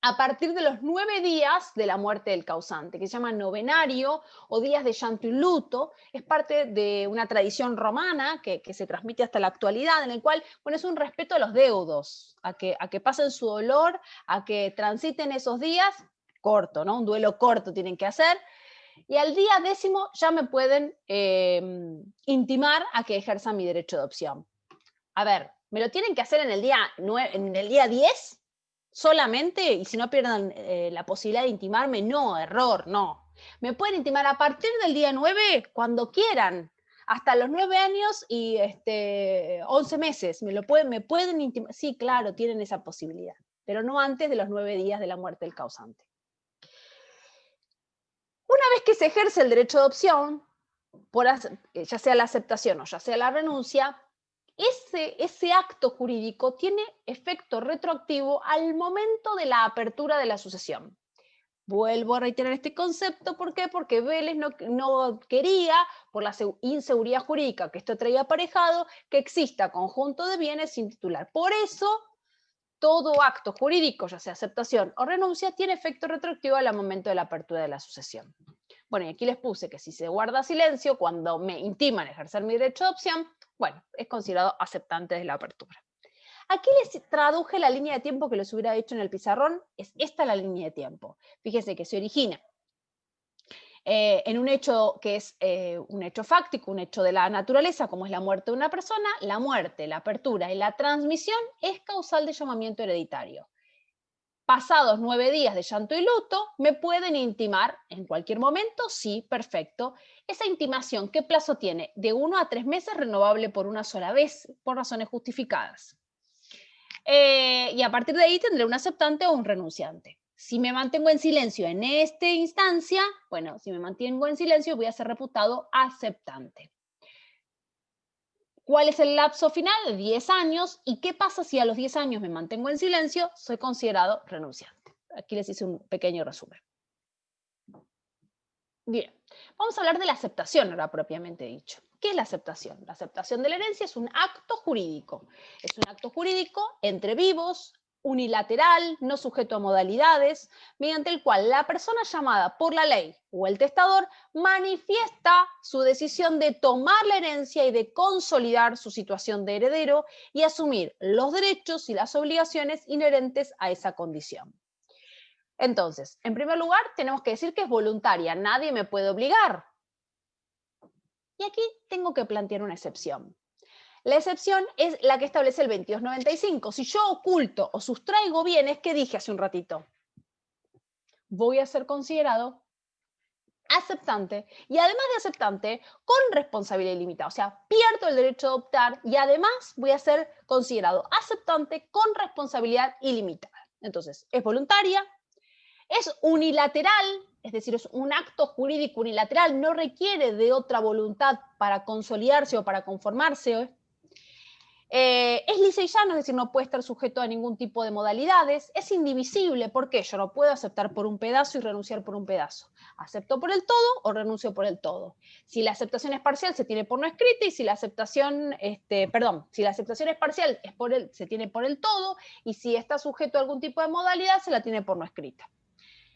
A partir de los 9 días de la muerte del causante, que se llama novenario o días de llanto y luto. Es parte de una tradición romana que se transmite hasta la actualidad, en el cual, bueno, es un respeto a los deudos, a que pasen su dolor, a que transiten esos días, corto, ¿no? Un duelo corto tienen que hacer, y al día 10º ya me pueden intimar a que ejerza mi derecho de opción. A ver, ¿me lo tienen que hacer en el día 10? Solamente, y si no pierdan la posibilidad de intimarme, no, error, no. Me pueden intimar a partir del día 9, cuando quieran, hasta los 9 años y 11 meses. Me pueden intimar, sí, claro, tienen esa posibilidad, pero no antes de los 9 días de la muerte del causante. Una vez que se ejerce el derecho de opción, ya sea la aceptación o ya sea la renuncia, ese acto jurídico tiene efecto retroactivo al momento de la apertura de la sucesión. Vuelvo a reiterar este concepto, ¿por qué? Porque Vélez no quería, por la inseguridad jurídica que esto traía aparejado, que exista conjunto de bienes sin titular. Por eso, todo acto jurídico, ya sea aceptación o renuncia, tiene efecto retroactivo al momento de la apertura de la sucesión. Bueno, y aquí les puse que si se guarda silencio cuando me intiman ejercer mi derecho de opción, bueno, es considerado aceptante de la apertura. Aquí les traduje la línea de tiempo que les hubiera hecho en el pizarrón. Es esta la línea de tiempo. Fíjense que se origina en un hecho que es un hecho fáctico, un hecho de la naturaleza, como es la muerte de una persona, la muerte, la apertura y la transmisión es causal de llamamiento hereditario. Pasados 9 días de llanto y luto, ¿me pueden intimar en cualquier momento? Sí, perfecto. Esa intimación, ¿qué plazo tiene? De 1 a 3 meses, renovable por una sola vez, por razones justificadas. Y a partir de ahí tendré un aceptante o un renunciante. Si me mantengo en silencio en esta instancia, bueno, si me mantengo en silencio voy a ser reputado aceptante. ¿Cuál es el lapso final? 10 años. ¿Y qué pasa si a los 10 años me mantengo en silencio? Soy considerado renunciante. Aquí les hice un pequeño resumen. Bien, vamos a hablar de la aceptación ahora propiamente dicho. ¿Qué es la aceptación? La aceptación de la herencia es un acto jurídico. Es un acto jurídico entre vivos, unilateral, no sujeto a modalidades, mediante el cual la persona llamada por la ley o el testador manifiesta su decisión de tomar la herencia y de consolidar su situación de heredero y asumir los derechos y las obligaciones inherentes a esa condición. Entonces, en primer lugar, tenemos que decir que es voluntaria, nadie me puede obligar. Y aquí tengo que plantear una excepción. La excepción es la que establece el 2295. Si yo oculto o sustraigo bienes, ¿qué dije hace un ratito? Voy a ser considerado aceptante y además de aceptante, con responsabilidad ilimitada. O sea, pierdo el derecho de optar y además voy a ser considerado aceptante con responsabilidad ilimitada. Entonces, es voluntaria, es unilateral, es decir, es un acto jurídico unilateral, no requiere de otra voluntad para consolidarse o para conformarse. Es lisa y llano, es decir, no puede estar sujeto a ningún tipo de modalidades. Es indivisible, ¿por qué? Yo no puedo aceptar por un pedazo y renunciar por un pedazo. Acepto por el todo o renuncio por el todo. Si la aceptación es parcial, se tiene por no escrita, y si la aceptación, si la aceptación es parcial, se tiene por el todo, y si está sujeto a algún tipo de modalidad, se la tiene por no escrita.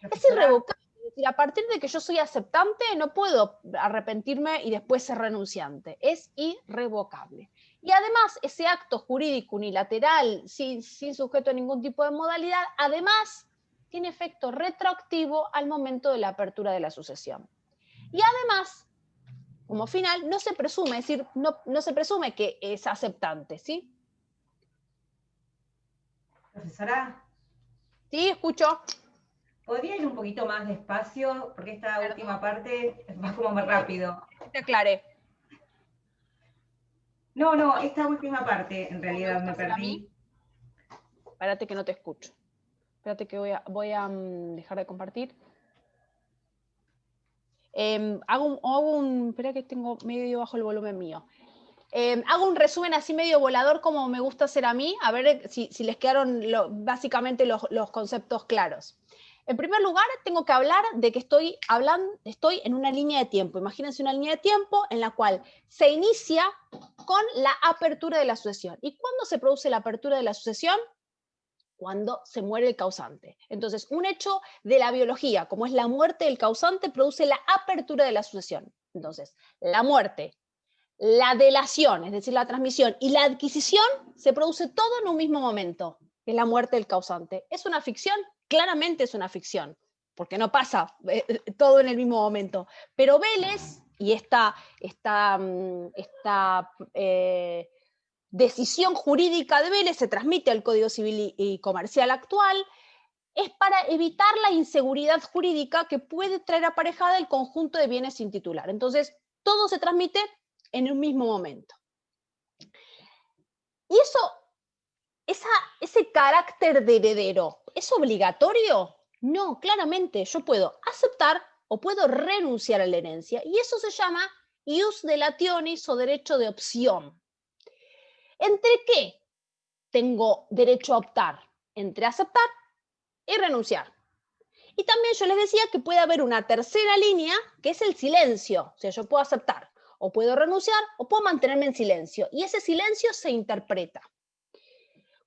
Es irrevocable. Es decir, a partir de que yo soy aceptante, no puedo arrepentirme y después ser renunciante. Es irrevocable. Y además, ese acto jurídico unilateral, sin sujeto a ningún tipo de modalidad, además tiene efecto retroactivo al momento de la apertura de la sucesión. Y además, como final, no se presume, es decir, no se presume que es aceptante, ¿sí? Profesora. Sí, escucho. ¿Podría ir un poquito más despacio? Porque esta última parte va como más rápido. Te aclaré. No, esta última parte en realidad me perdí. Espérate que no te escucho. Espérate que voy a dejar de compartir. Espera que tengo medio bajo el volumen mío. Hago un resumen así medio volador como me gusta hacer a mí, a ver si les quedaron básicamente los conceptos claros. En primer lugar, tengo que hablar de que estoy en una línea de tiempo. Imagínense una línea de tiempo en la cual se inicia con la apertura de la sucesión. ¿Y cuándo se produce la apertura de la sucesión? Cuando se muere el causante. Entonces, un hecho de la biología, como es la muerte del causante, produce la apertura de la sucesión. Entonces, la muerte, la delación, es decir, la transmisión, y la adquisición se produce todo en un mismo momento, que es la muerte del causante. ¿Es una ficción? Claramente es una ficción, porque no pasa todo en el mismo momento. Pero Vélez, y esta decisión jurídica de Vélez se transmite al Código Civil y Comercial actual, es para evitar la inseguridad jurídica que puede traer aparejada el conjunto de bienes sin titular. Entonces, todo se transmite en un mismo momento. Y ese carácter de heredero, ¿es obligatorio? No, claramente yo puedo aceptar o puedo renunciar a la herencia, y eso se llama ius delationis o derecho de opción. ¿Entre qué tengo derecho a optar? Entre aceptar y renunciar. Y también yo les decía que puede haber una tercera línea, que es el silencio. O sea, yo puedo aceptar, o puedo renunciar, o puedo mantenerme en silencio. Y ese silencio se interpreta.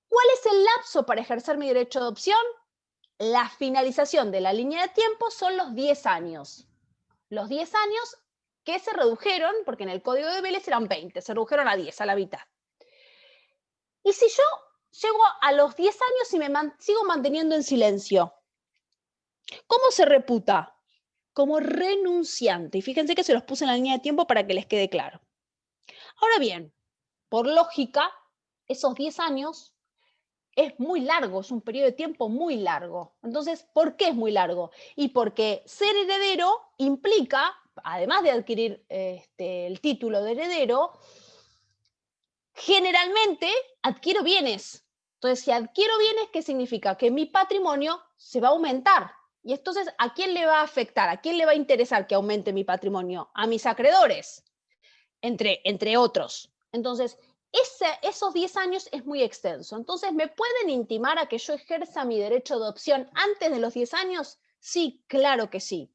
¿Cuál es el lapso para ejercer mi derecho de opción? La finalización de la línea de tiempo son los 10 años. Los 10 años que se redujeron, porque en el Código de Vélez eran 20, se redujeron a 10, a la mitad. Y si yo llego a los 10 años y me sigo manteniendo en silencio, ¿cómo se reputa? como renunciante. Y fíjense que se los puse en la línea de tiempo para que les quede claro. Ahora bien, por lógica, esos 10 años es muy largo, es un periodo de tiempo muy largo. Entonces, ¿por qué es muy largo? Y porque ser heredero implica, además de adquirir el título de heredero, generalmente adquiero bienes. Entonces, si adquiero bienes, ¿qué significa? Que mi patrimonio se va a aumentar. Y entonces, ¿a quién le va a afectar? ¿A quién le va a interesar que aumente mi patrimonio? A mis acreedores, entre otros. Entonces, esos 10 años es muy extenso. Entonces, ¿me pueden intimar a que yo ejerza mi derecho de opción antes de los 10 años? Sí, claro que sí.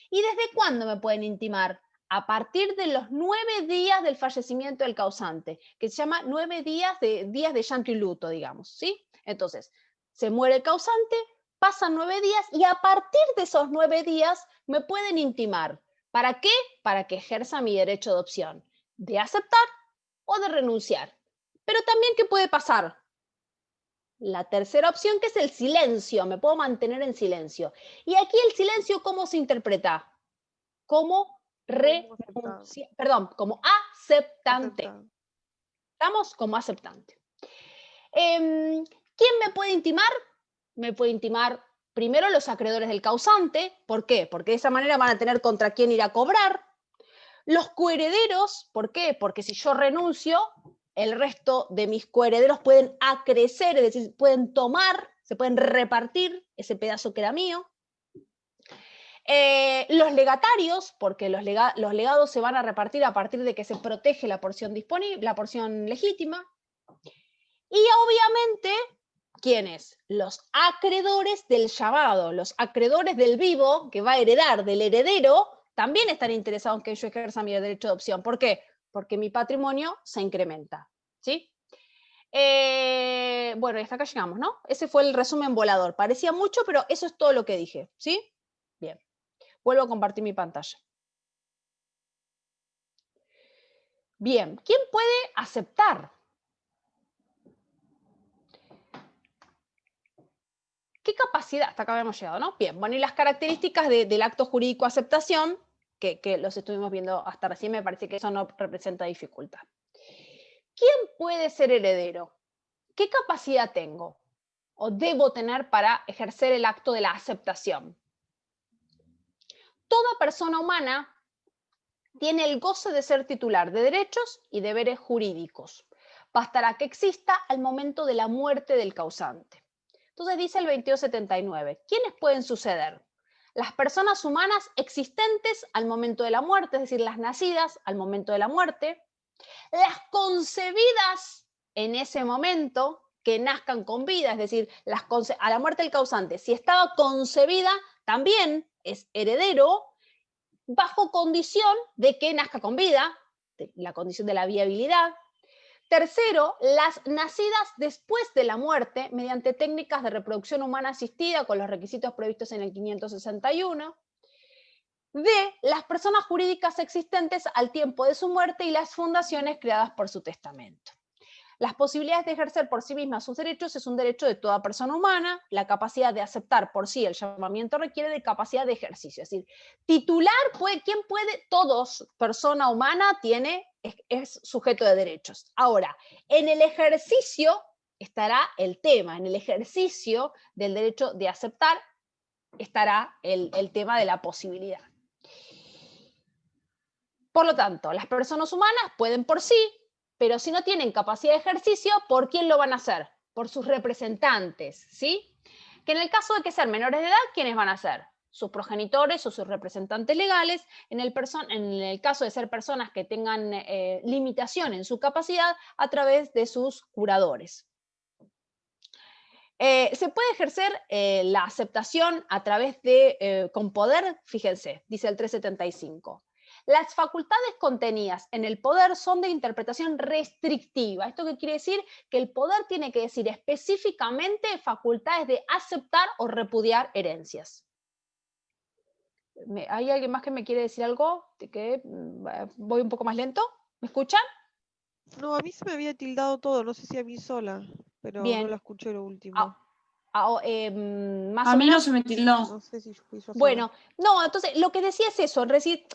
¿Y desde cuándo me pueden intimar? A partir de los 9 días del fallecimiento del causante, que se llama 9 días de llanto y luto, digamos, ¿sí? Entonces, se muere el causante, pasan 9 días y a partir de esos 9 días me pueden intimar. ¿Para qué? Para que ejerza mi derecho de opción, de aceptar o de renunciar. Pero también, ¿qué puede pasar? La tercera opción, que es el silencio, me puedo mantener en silencio. Y aquí el silencio, ¿cómo se interpreta? Como como aceptante. Estamos como aceptante. ¿Quién me puede intimar? Me puede intimar primero los acreedores del causante. ¿Por qué? Porque de esa manera van a tener contra quién ir a cobrar. Los coherederos, ¿por qué? Porque si yo renuncio, el resto de mis coherederos pueden acrecer, es decir, pueden tomar, se pueden repartir ese pedazo que era mío. Los legatarios, porque los legados se van a repartir a partir de que se protege la porción disponible, la porción legítima. Y obviamente, ¿quiénes? Los acreedores del llamado, los acreedores del vivo, que va a heredar del heredero, también están interesados en que yo ejerza mi derecho de opción. ¿Por qué? Porque mi patrimonio se incrementa, ¿sí? Bueno, y hasta acá llegamos, ¿no? Ese fue el resumen volador. Parecía mucho, pero eso es todo lo que dije, ¿sí? Bien. Vuelvo a compartir mi pantalla. Bien, ¿quién puede aceptar? ¿Qué capacidad? Hasta acá habíamos llegado, ¿no? Bien, bueno, y las características del acto jurídico de aceptación, que los estuvimos viendo hasta recién, me parece que eso no representa dificultad. ¿Quién puede ser heredero? ¿Qué capacidad tengo o debo tener para ejercer el acto de la aceptación? Toda persona humana tiene el goce de ser titular de derechos y deberes jurídicos. Bastará que exista al momento de la muerte del causante. Entonces dice el 2279, ¿quiénes pueden suceder? Las personas humanas existentes al momento de la muerte, es decir, las nacidas al momento de la muerte, las concebidas en ese momento, que nazcan con vida, es decir, a la muerte del causante, si estaba concebida, también es heredero, bajo condición de que nazca con vida, la condición de la viabilidad. Tercero, las nacidas después de la muerte mediante técnicas de reproducción humana asistida con los requisitos previstos en el 561. D, las personas jurídicas existentes al tiempo de su muerte y las fundaciones creadas por su testamento. Las posibilidades de ejercer por sí mismas sus derechos es un derecho de toda persona humana. La capacidad de aceptar por sí el llamamiento requiere de capacidad de ejercicio. Es decir, titular, ¿quién puede? Todos, persona humana es sujeto de derechos. Ahora, en el ejercicio estará el tema, en el ejercicio del derecho de aceptar estará el tema de la posibilidad. Por lo tanto, las personas humanas pueden por sí, pero si no tienen capacidad de ejercicio, ¿por quién lo van a hacer? Por sus representantes, ¿sí? Que en el caso de que sean menores de edad, ¿quiénes van a ser? Sus progenitores o sus representantes legales. En el caso de ser personas que tengan limitación en su capacidad, a través de sus curadores. Se puede ejercer la aceptación a través de, con poder, fíjense, dice el 375. Las facultades contenidas en el poder son de interpretación restrictiva. ¿Esto qué quiere decir? Que el poder tiene que decir específicamente facultades de aceptar o repudiar herencias. ¿Hay alguien más que me quiere decir algo? ¿Que voy un poco más lento? ¿Me escuchan? No, a mí se me había tildado todo, no sé si a mí sola, pero Bien. no la escuché lo último. más A o mí no menos. se me tildó. No sé si fui yo sola. Bueno, no, entonces lo que decía es eso,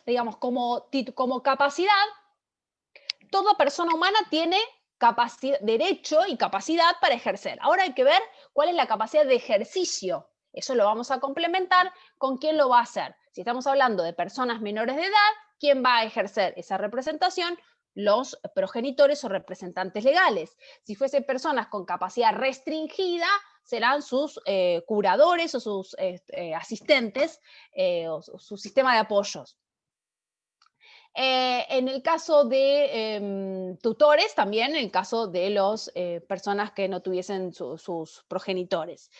digamos, como capacidad, toda persona humana tiene derecho y capacidad para ejercer. Ahora hay que ver cuál es la capacidad de ejercicio. Eso lo vamos a complementar con quién lo va a hacer. Si estamos hablando de personas menores de edad, ¿quién va a ejercer esa representación? Los progenitores o representantes legales. Si fuesen personas con capacidad restringida, serán sus curadores o sus asistentes o su sistema de apoyos. En el caso de tutores, también en el caso de las personas que no tuviesen sus progenitores.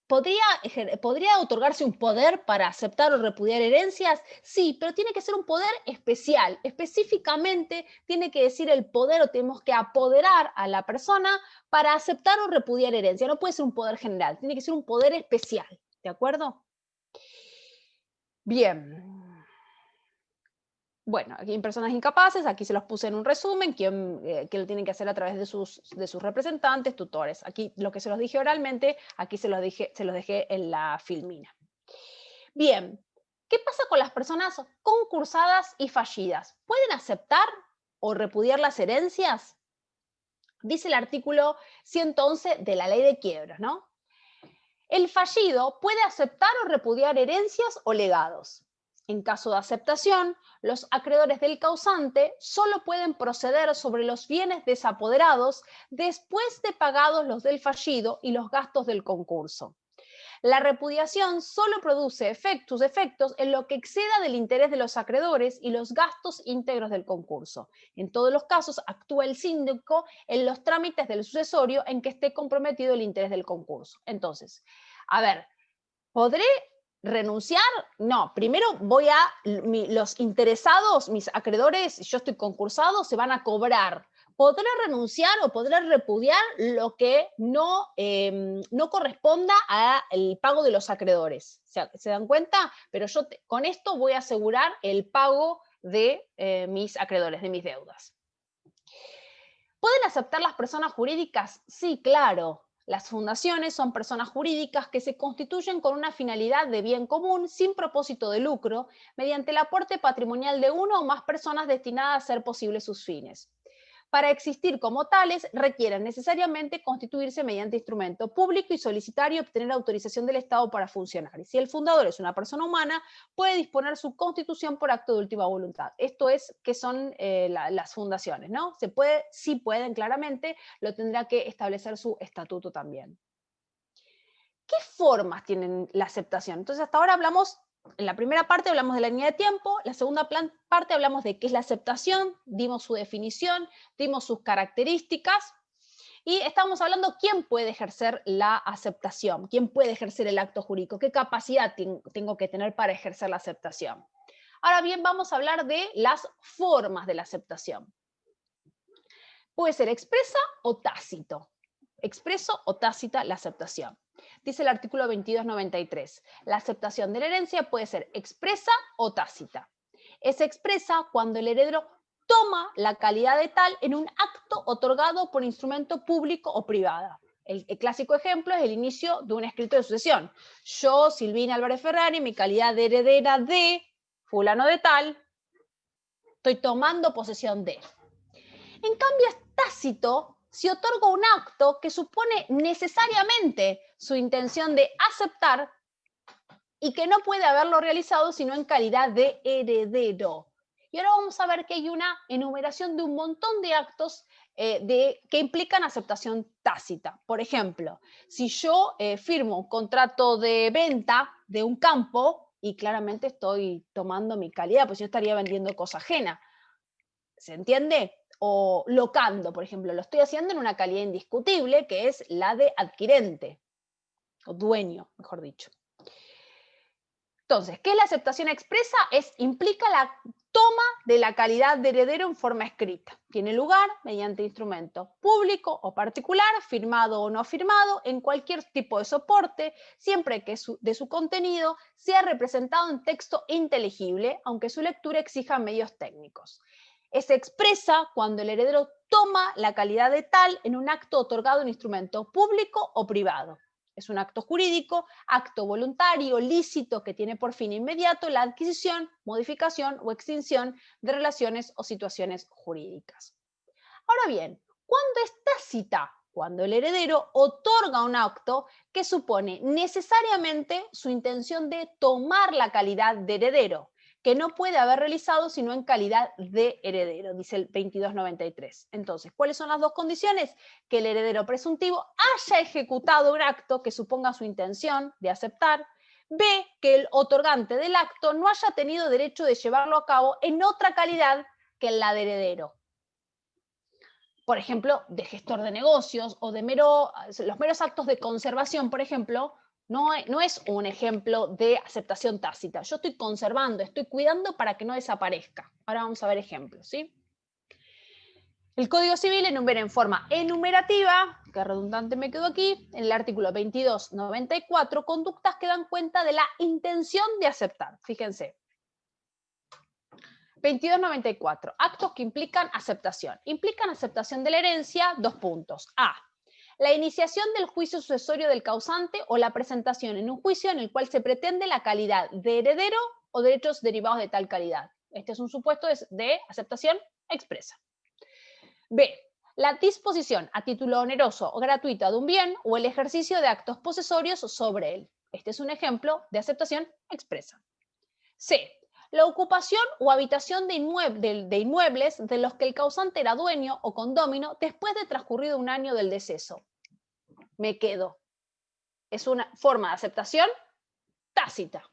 ¿Podría otorgarse un poder para aceptar o repudiar herencias? Sí, pero tiene que ser un poder especial. Específicamente tiene que decir el poder o tenemos que apoderar a la persona para aceptar o repudiar herencia. No puede ser un poder general, tiene que ser un poder especial. ¿De acuerdo? Bien. Bueno, aquí en personas incapaces, aquí se los puse en un resumen, que lo tienen que hacer a través de sus representantes, tutores. Aquí lo que se los dije oralmente, aquí se los dejé en la filmina. Bien, ¿qué pasa con las personas concursadas y fallidas? ¿Pueden aceptar o repudiar las herencias? Dice el artículo 111 de la Ley de Quiebras, ¿no? El fallido puede aceptar o repudiar herencias o legados. En caso de aceptación, los acreedores del causante solo pueden proceder sobre los bienes desapoderados después de pagados los del fallido y los gastos del concurso. La repudiación solo produce sus efectos en lo que exceda del interés de los acreedores y los gastos íntegros del concurso. En todos los casos, actúa el síndico en los trámites del sucesorio en que esté comprometido el interés del concurso. Entonces, a ver, ¿podré renunciar? No, primero los interesados, mis acreedores, yo estoy concursado, se van a cobrar. Podré renunciar o podré repudiar lo que no corresponda al pago de los acreedores. ¿Se dan cuenta? Pero yo con esto voy a asegurar el pago de mis acreedores, de mis deudas. ¿Pueden aceptar las personas jurídicas? Sí, claro. Las fundaciones son personas jurídicas que se constituyen con una finalidad de bien común sin propósito de lucro, mediante el aporte patrimonial de una o más personas destinadas a hacer posibles sus fines. Para existir como tales, requieren necesariamente constituirse mediante instrumento público y solicitar y obtener autorización del Estado para funcionar. Y si el fundador es una persona humana, puede disponer su constitución por acto de última voluntad. Esto es que son las fundaciones, ¿no? Sí pueden claramente, lo tendrá que establecer su estatuto también. ¿Qué formas tienen la aceptación? Entonces, hasta ahora en la primera parte hablamos de la línea de tiempo, la segunda parte hablamos de qué es la aceptación, dimos su definición, dimos sus características y estamos hablando quién puede ejercer la aceptación, quién puede ejercer el acto jurídico, qué capacidad tengo que tener para ejercer la aceptación. Ahora bien, vamos a hablar de las formas de la aceptación. Puede ser expresa o tácito. Expreso o tácita la aceptación. Dice el artículo 2293. La aceptación de la herencia puede ser expresa o tácita. Es expresa cuando el heredero toma la calidad de tal en un acto otorgado por instrumento público o privado. El clásico ejemplo es el inicio de un escrito de sucesión. Yo, Silvina Álvarez Ferrari, mi calidad de heredera de fulano de tal, estoy tomando posesión de. En cambio, es tácito si otorga un acto que supone necesariamente su intención de aceptar y que no puede haberlo realizado sino en calidad de heredero. Y ahora vamos a ver que hay una enumeración de un montón de actos que implican aceptación tácita. Por ejemplo, si yo firmo un contrato de venta de un campo y claramente estoy tomando mi calidad, pues yo estaría vendiendo cosa ajena. ¿Se entiende? O locando, por ejemplo, lo estoy haciendo en una calidad indiscutible, que es la de adquirente, o dueño, mejor dicho. Entonces, ¿qué es la aceptación expresa? Implica la toma de la calidad de heredero en forma escrita. Tiene lugar mediante instrumento público o particular, firmado o no firmado, en cualquier tipo de soporte, siempre que de su contenido sea representado en texto inteligible, aunque su lectura exija medios técnicos. Es expresa cuando el heredero toma la calidad de tal en un acto otorgado en instrumento público o privado. Es un acto jurídico, acto voluntario, lícito, que tiene por fin inmediato la adquisición, modificación o extinción de relaciones o situaciones jurídicas. Ahora bien, ¿cuándo es tácita? Cuando el heredero otorga un acto que supone necesariamente su intención de tomar la calidad de heredero, que no puede haber realizado sino en calidad de heredero, dice el 2293. Entonces, ¿cuáles son las dos condiciones? Que el heredero presuntivo haya ejecutado un acto que suponga su intención de aceptar. B, que el otorgante del acto no haya tenido derecho de llevarlo a cabo en otra calidad que en la de heredero. Por ejemplo, de gestor de negocios o de los meros actos de conservación, por ejemplo, no es un ejemplo de aceptación tácita. Yo estoy conservando, estoy cuidando para que no desaparezca. Ahora vamos a ver ejemplos, ¿sí? El Código Civil enumera en forma enumerativa, que redundante me quedo aquí, en el artículo 2294, conductas que dan cuenta de la intención de aceptar. Fíjense. 2294. Actos que implican aceptación. Implican aceptación de la herencia, 2 puntos. A. La iniciación del juicio sucesorio del causante o la presentación en un juicio en el cual se pretende la calidad de heredero o derechos derivados de tal calidad. Este es un supuesto de aceptación expresa. B. La disposición a título oneroso o gratuito de un bien o el ejercicio de actos posesorios sobre él. Este es un ejemplo de aceptación expresa. C. La ocupación o habitación de inmuebles de los que el causante era dueño o condómino después de transcurrido un año del deceso. Me quedo. Es una forma de aceptación tácita.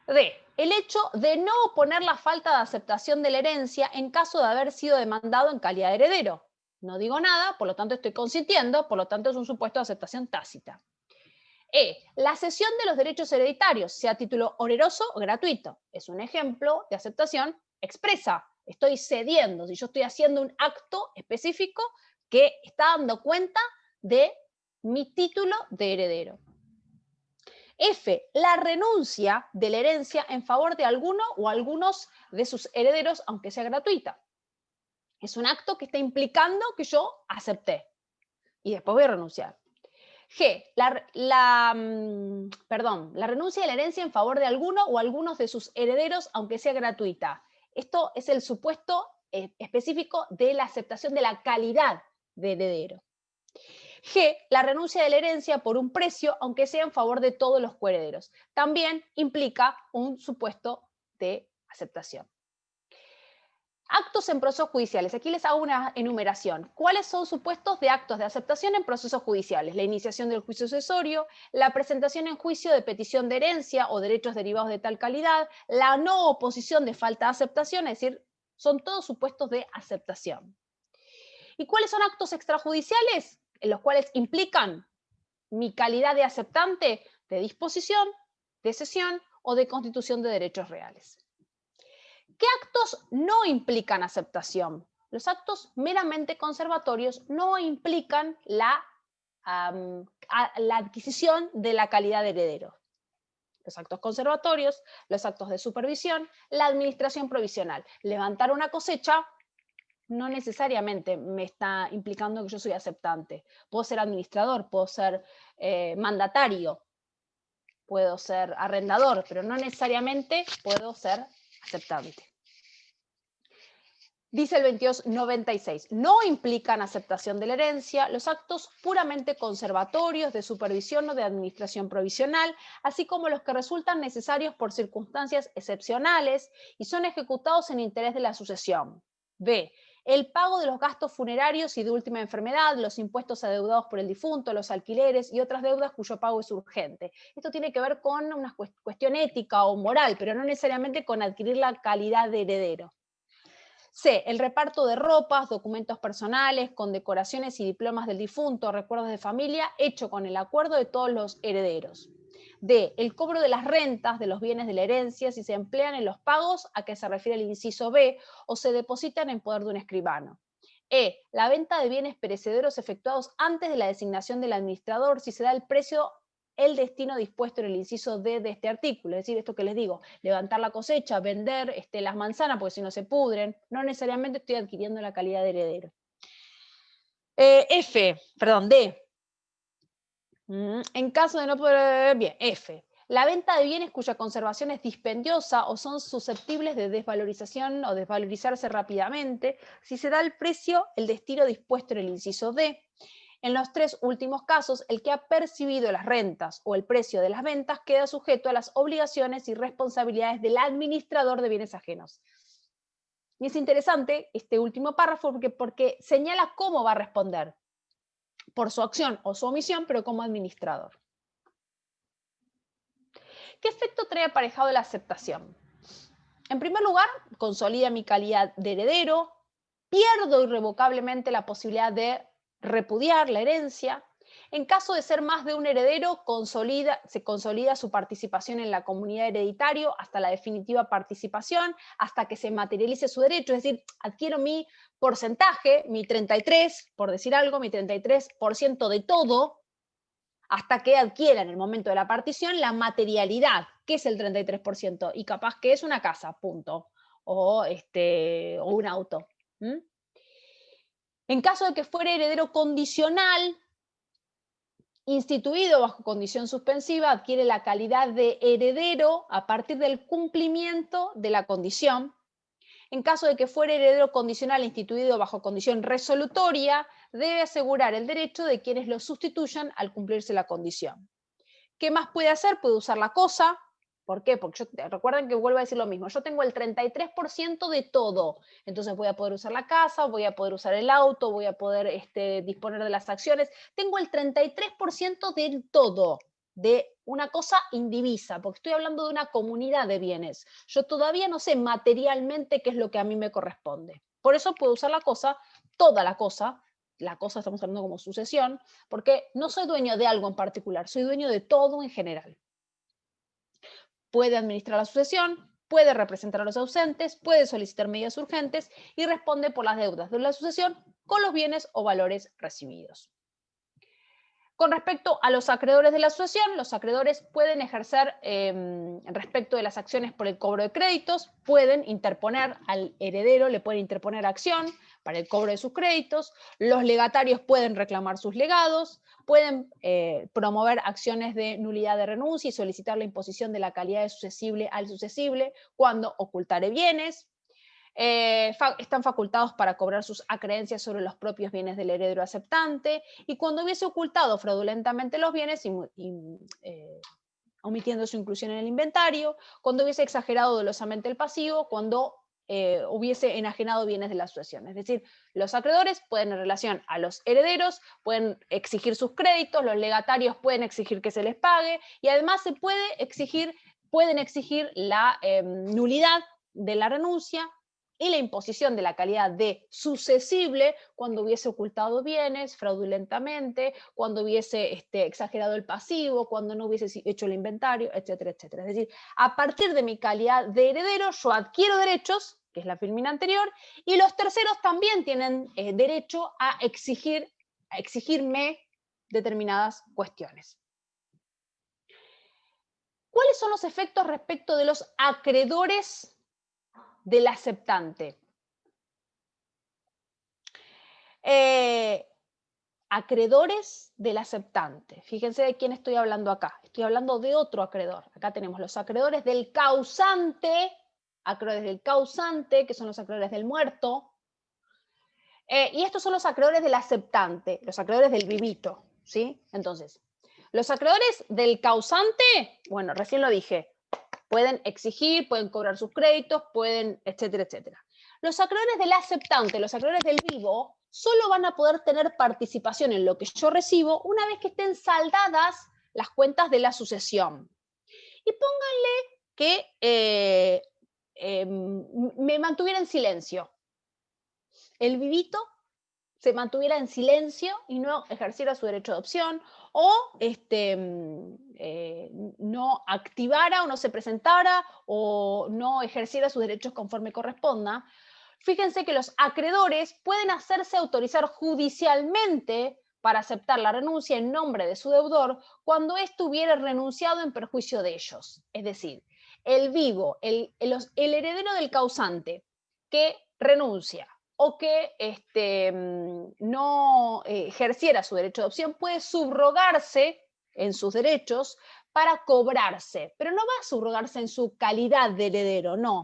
D. El hecho de no oponer la falta de aceptación de la herencia en caso de haber sido demandado en calidad de heredero. No digo nada, por lo tanto estoy consintiendo, por lo tanto es un supuesto de aceptación tácita. E. La cesión de los derechos hereditarios, sea a título oneroso o gratuito. Es un ejemplo de aceptación expresa. Estoy cediendo, si yo estoy haciendo un acto específico que está dando cuenta de mi título de heredero. F. La renuncia de la herencia en favor de alguno o algunos de sus herederos, aunque sea gratuita. Es un acto que está implicando que yo acepté y después voy a renunciar. G. La renuncia de la herencia en favor de alguno o algunos de sus herederos, aunque sea gratuita. Esto es el supuesto específico de la aceptación de la calidad de heredero. G. La renuncia de la herencia por un precio, aunque sea en favor de todos los coherederos. También implica un supuesto de aceptación. Actos en procesos judiciales. Aquí les hago una enumeración. ¿Cuáles son supuestos de actos de aceptación en procesos judiciales? La iniciación del juicio sucesorio, la presentación en juicio de petición de herencia o derechos derivados de tal calidad, la no oposición de falta de aceptación, es decir, son todos supuestos de aceptación. ¿Y cuáles son actos extrajudiciales? En los cuales implican mi calidad de aceptante de disposición, de cesión o de constitución de derechos reales. ¿Qué actos no implican aceptación? Los actos meramente conservatorios no implican la adquisición de la calidad de heredero. Los actos conservatorios, los actos de supervisión, la administración provisional. Levantar una cosecha no necesariamente me está implicando que yo soy aceptante. Puedo ser administrador, puedo ser mandatario, puedo ser arrendador, pero no necesariamente puedo ser aceptante. Dice el 2296, no implican aceptación de la herencia los actos puramente conservatorios de supervisión o de administración provisional, así como los que resultan necesarios por circunstancias excepcionales y son ejecutados en interés de la sucesión. B. El pago de los gastos funerarios y de última enfermedad, los impuestos adeudados por el difunto, los alquileres y otras deudas cuyo pago es urgente. Esto tiene que ver con una cuestión ética o moral, pero no necesariamente con adquirir la calidad de heredero. C. El reparto de ropas, documentos personales, condecoraciones y diplomas del difunto, recuerdos de familia, hecho con el acuerdo de todos los herederos. D. El cobro de las rentas de los bienes de la herencia si se emplean en los pagos a que se refiere el inciso B o se depositan en poder de un escribano. E. La venta de bienes perecederos efectuados antes de la designación del administrador si se da el precio el destino dispuesto en el inciso D de este artículo. Es decir, esto que les digo, levantar la cosecha, vender las manzanas porque si no se pudren, no necesariamente estoy adquiriendo la calidad de heredero. D. En caso de no poder, bien, F. La venta de bienes cuya conservación es dispendiosa o son susceptibles de desvalorización o desvalorizarse rápidamente, si se da el precio, el destino dispuesto en el inciso D. En los tres últimos casos, el que ha percibido las rentas o el precio de las ventas queda sujeto a las obligaciones y responsabilidades del administrador de bienes ajenos. Y es interesante este último párrafo porque señala cómo va a responder, por su acción o su omisión, pero como administrador. ¿Qué efecto trae aparejado la aceptación? En primer lugar, consolida mi calidad de heredero, pierdo irrevocablemente la posibilidad de repudiar la herencia. En caso de ser más de un heredero, se consolida su participación en la comunidad hereditaria hasta la definitiva participación, hasta que se materialice su derecho, es decir, adquiero mi porcentaje, mi 33, por decir algo, mi 33% de todo, hasta que adquiera en el momento de la partición la materialidad, que es el 33%, y capaz que es una casa, punto, o un auto. En caso de que fuera heredero condicional, instituido bajo condición suspensiva, adquiere la calidad de heredero a partir del cumplimiento de la condición. En caso de que fuera heredero condicional instituido bajo condición resolutoria, debe asegurar el derecho de quienes lo sustituyan al cumplirse la condición. ¿Qué más puede hacer? Puede usar la cosa. ¿Por qué? Porque recuerden que vuelvo a decir lo mismo. Yo tengo el 33% de todo. Entonces voy a poder usar la casa, voy a poder usar el auto, voy a poder disponer de las acciones. Tengo el 33% del todo, de una cosa indivisa, porque estoy hablando de una comunidad de bienes. Yo todavía no sé materialmente qué es lo que a mí me corresponde. Por eso puedo usar la cosa, toda la cosa estamos hablando como sucesión, porque no soy dueño de algo en particular, soy dueño de todo en general. Puede administrar la sucesión, puede representar a los ausentes, puede solicitar medidas urgentes y responde por las deudas de la sucesión con los bienes o valores recibidos. Con respecto a los acreedores de la sucesión, los acreedores pueden ejercer respecto de las acciones por el cobro de créditos, pueden interponer al heredero, le pueden interponer acción para el cobro de sus créditos, los legatarios pueden reclamar sus legados, pueden promover acciones de nulidad de renuncia y solicitar la imposición de la calidad de sucesible al sucesible cuando ocultare bienes. Están facultados para cobrar sus acreencias sobre los propios bienes del heredero aceptante y cuando hubiese ocultado fraudulentamente los bienes omitiendo su inclusión en el inventario, cuando hubiese exagerado dolosamente el pasivo, cuando hubiese enajenado bienes de la sucesión. Es decir, los acreedores pueden en relación a los herederos, pueden exigir sus créditos, los legatarios pueden exigir que se les pague y además pueden exigir la nulidad de la renuncia y la imposición de la calidad de sucesible cuando hubiese ocultado bienes fraudulentamente, cuando hubiese exagerado el pasivo, cuando no hubiese hecho el inventario, etcétera, etcétera. Es decir, a partir de mi calidad de heredero, yo adquiero derechos, que es la filmina anterior, y los terceros también tienen derecho a exigirme determinadas cuestiones. ¿Cuáles son los efectos respecto de los acreedores del aceptante? Acreedores del aceptante. Fíjense de quién estoy hablando acá. Estoy hablando de otro acreedor. Acá tenemos los acreedores del causante, que son los acreedores del muerto. Y estos son los acreedores del aceptante, los acreedores del vivito, ¿sí? Entonces, los acreedores del causante, bueno, recién lo dije, pueden exigir, pueden cobrar sus créditos, pueden, etcétera, etcétera. Los acreedores del aceptante, los acreedores del vivo, solo van a poder tener participación en lo que yo recibo una vez que estén saldadas las cuentas de la sucesión. Y pónganle que me mantuviera en silencio. El vivito se mantuviera en silencio y no ejerciera su derecho de opción, o no activara o no se presentara o no ejerciera sus derechos conforme corresponda. Fíjense que los acreedores pueden hacerse autorizar judicialmente para aceptar la renuncia en nombre de su deudor cuando éste hubiere renunciado en perjuicio de ellos. Es decir, el vivo, el heredero del causante que renuncia o que no ejerciera su derecho de opción puede subrogarse en sus derechos para cobrarse, pero no va a subrogarse en su calidad de heredero, no.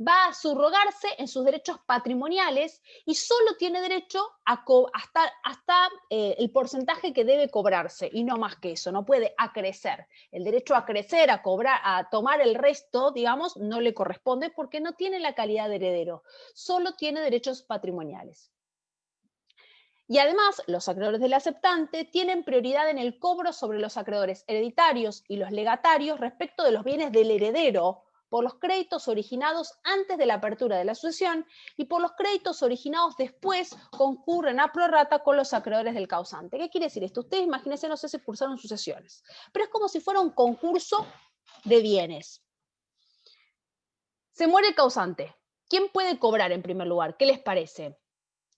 Va a subrogarse en sus derechos patrimoniales y solo tiene derecho hasta el porcentaje que debe cobrarse y no más que eso, no puede acrecer. El derecho a crecer, a cobrar, a tomar el resto, digamos, no le corresponde porque no tiene la calidad de heredero, solo tiene derechos patrimoniales. Y además, los acreedores del aceptante tienen prioridad en el cobro sobre los acreedores hereditarios y los legatarios respecto de los bienes del heredero por los créditos originados antes de la apertura de la sucesión y por los créditos originados después concurren a prorrata con los acreedores del causante. ¿Qué quiere decir esto? Ustedes imagínense, no sé si cursaron sucesiones, pero es como si fuera un concurso de bienes. Se muere el causante. ¿Quién puede cobrar en primer lugar? ¿Qué les parece?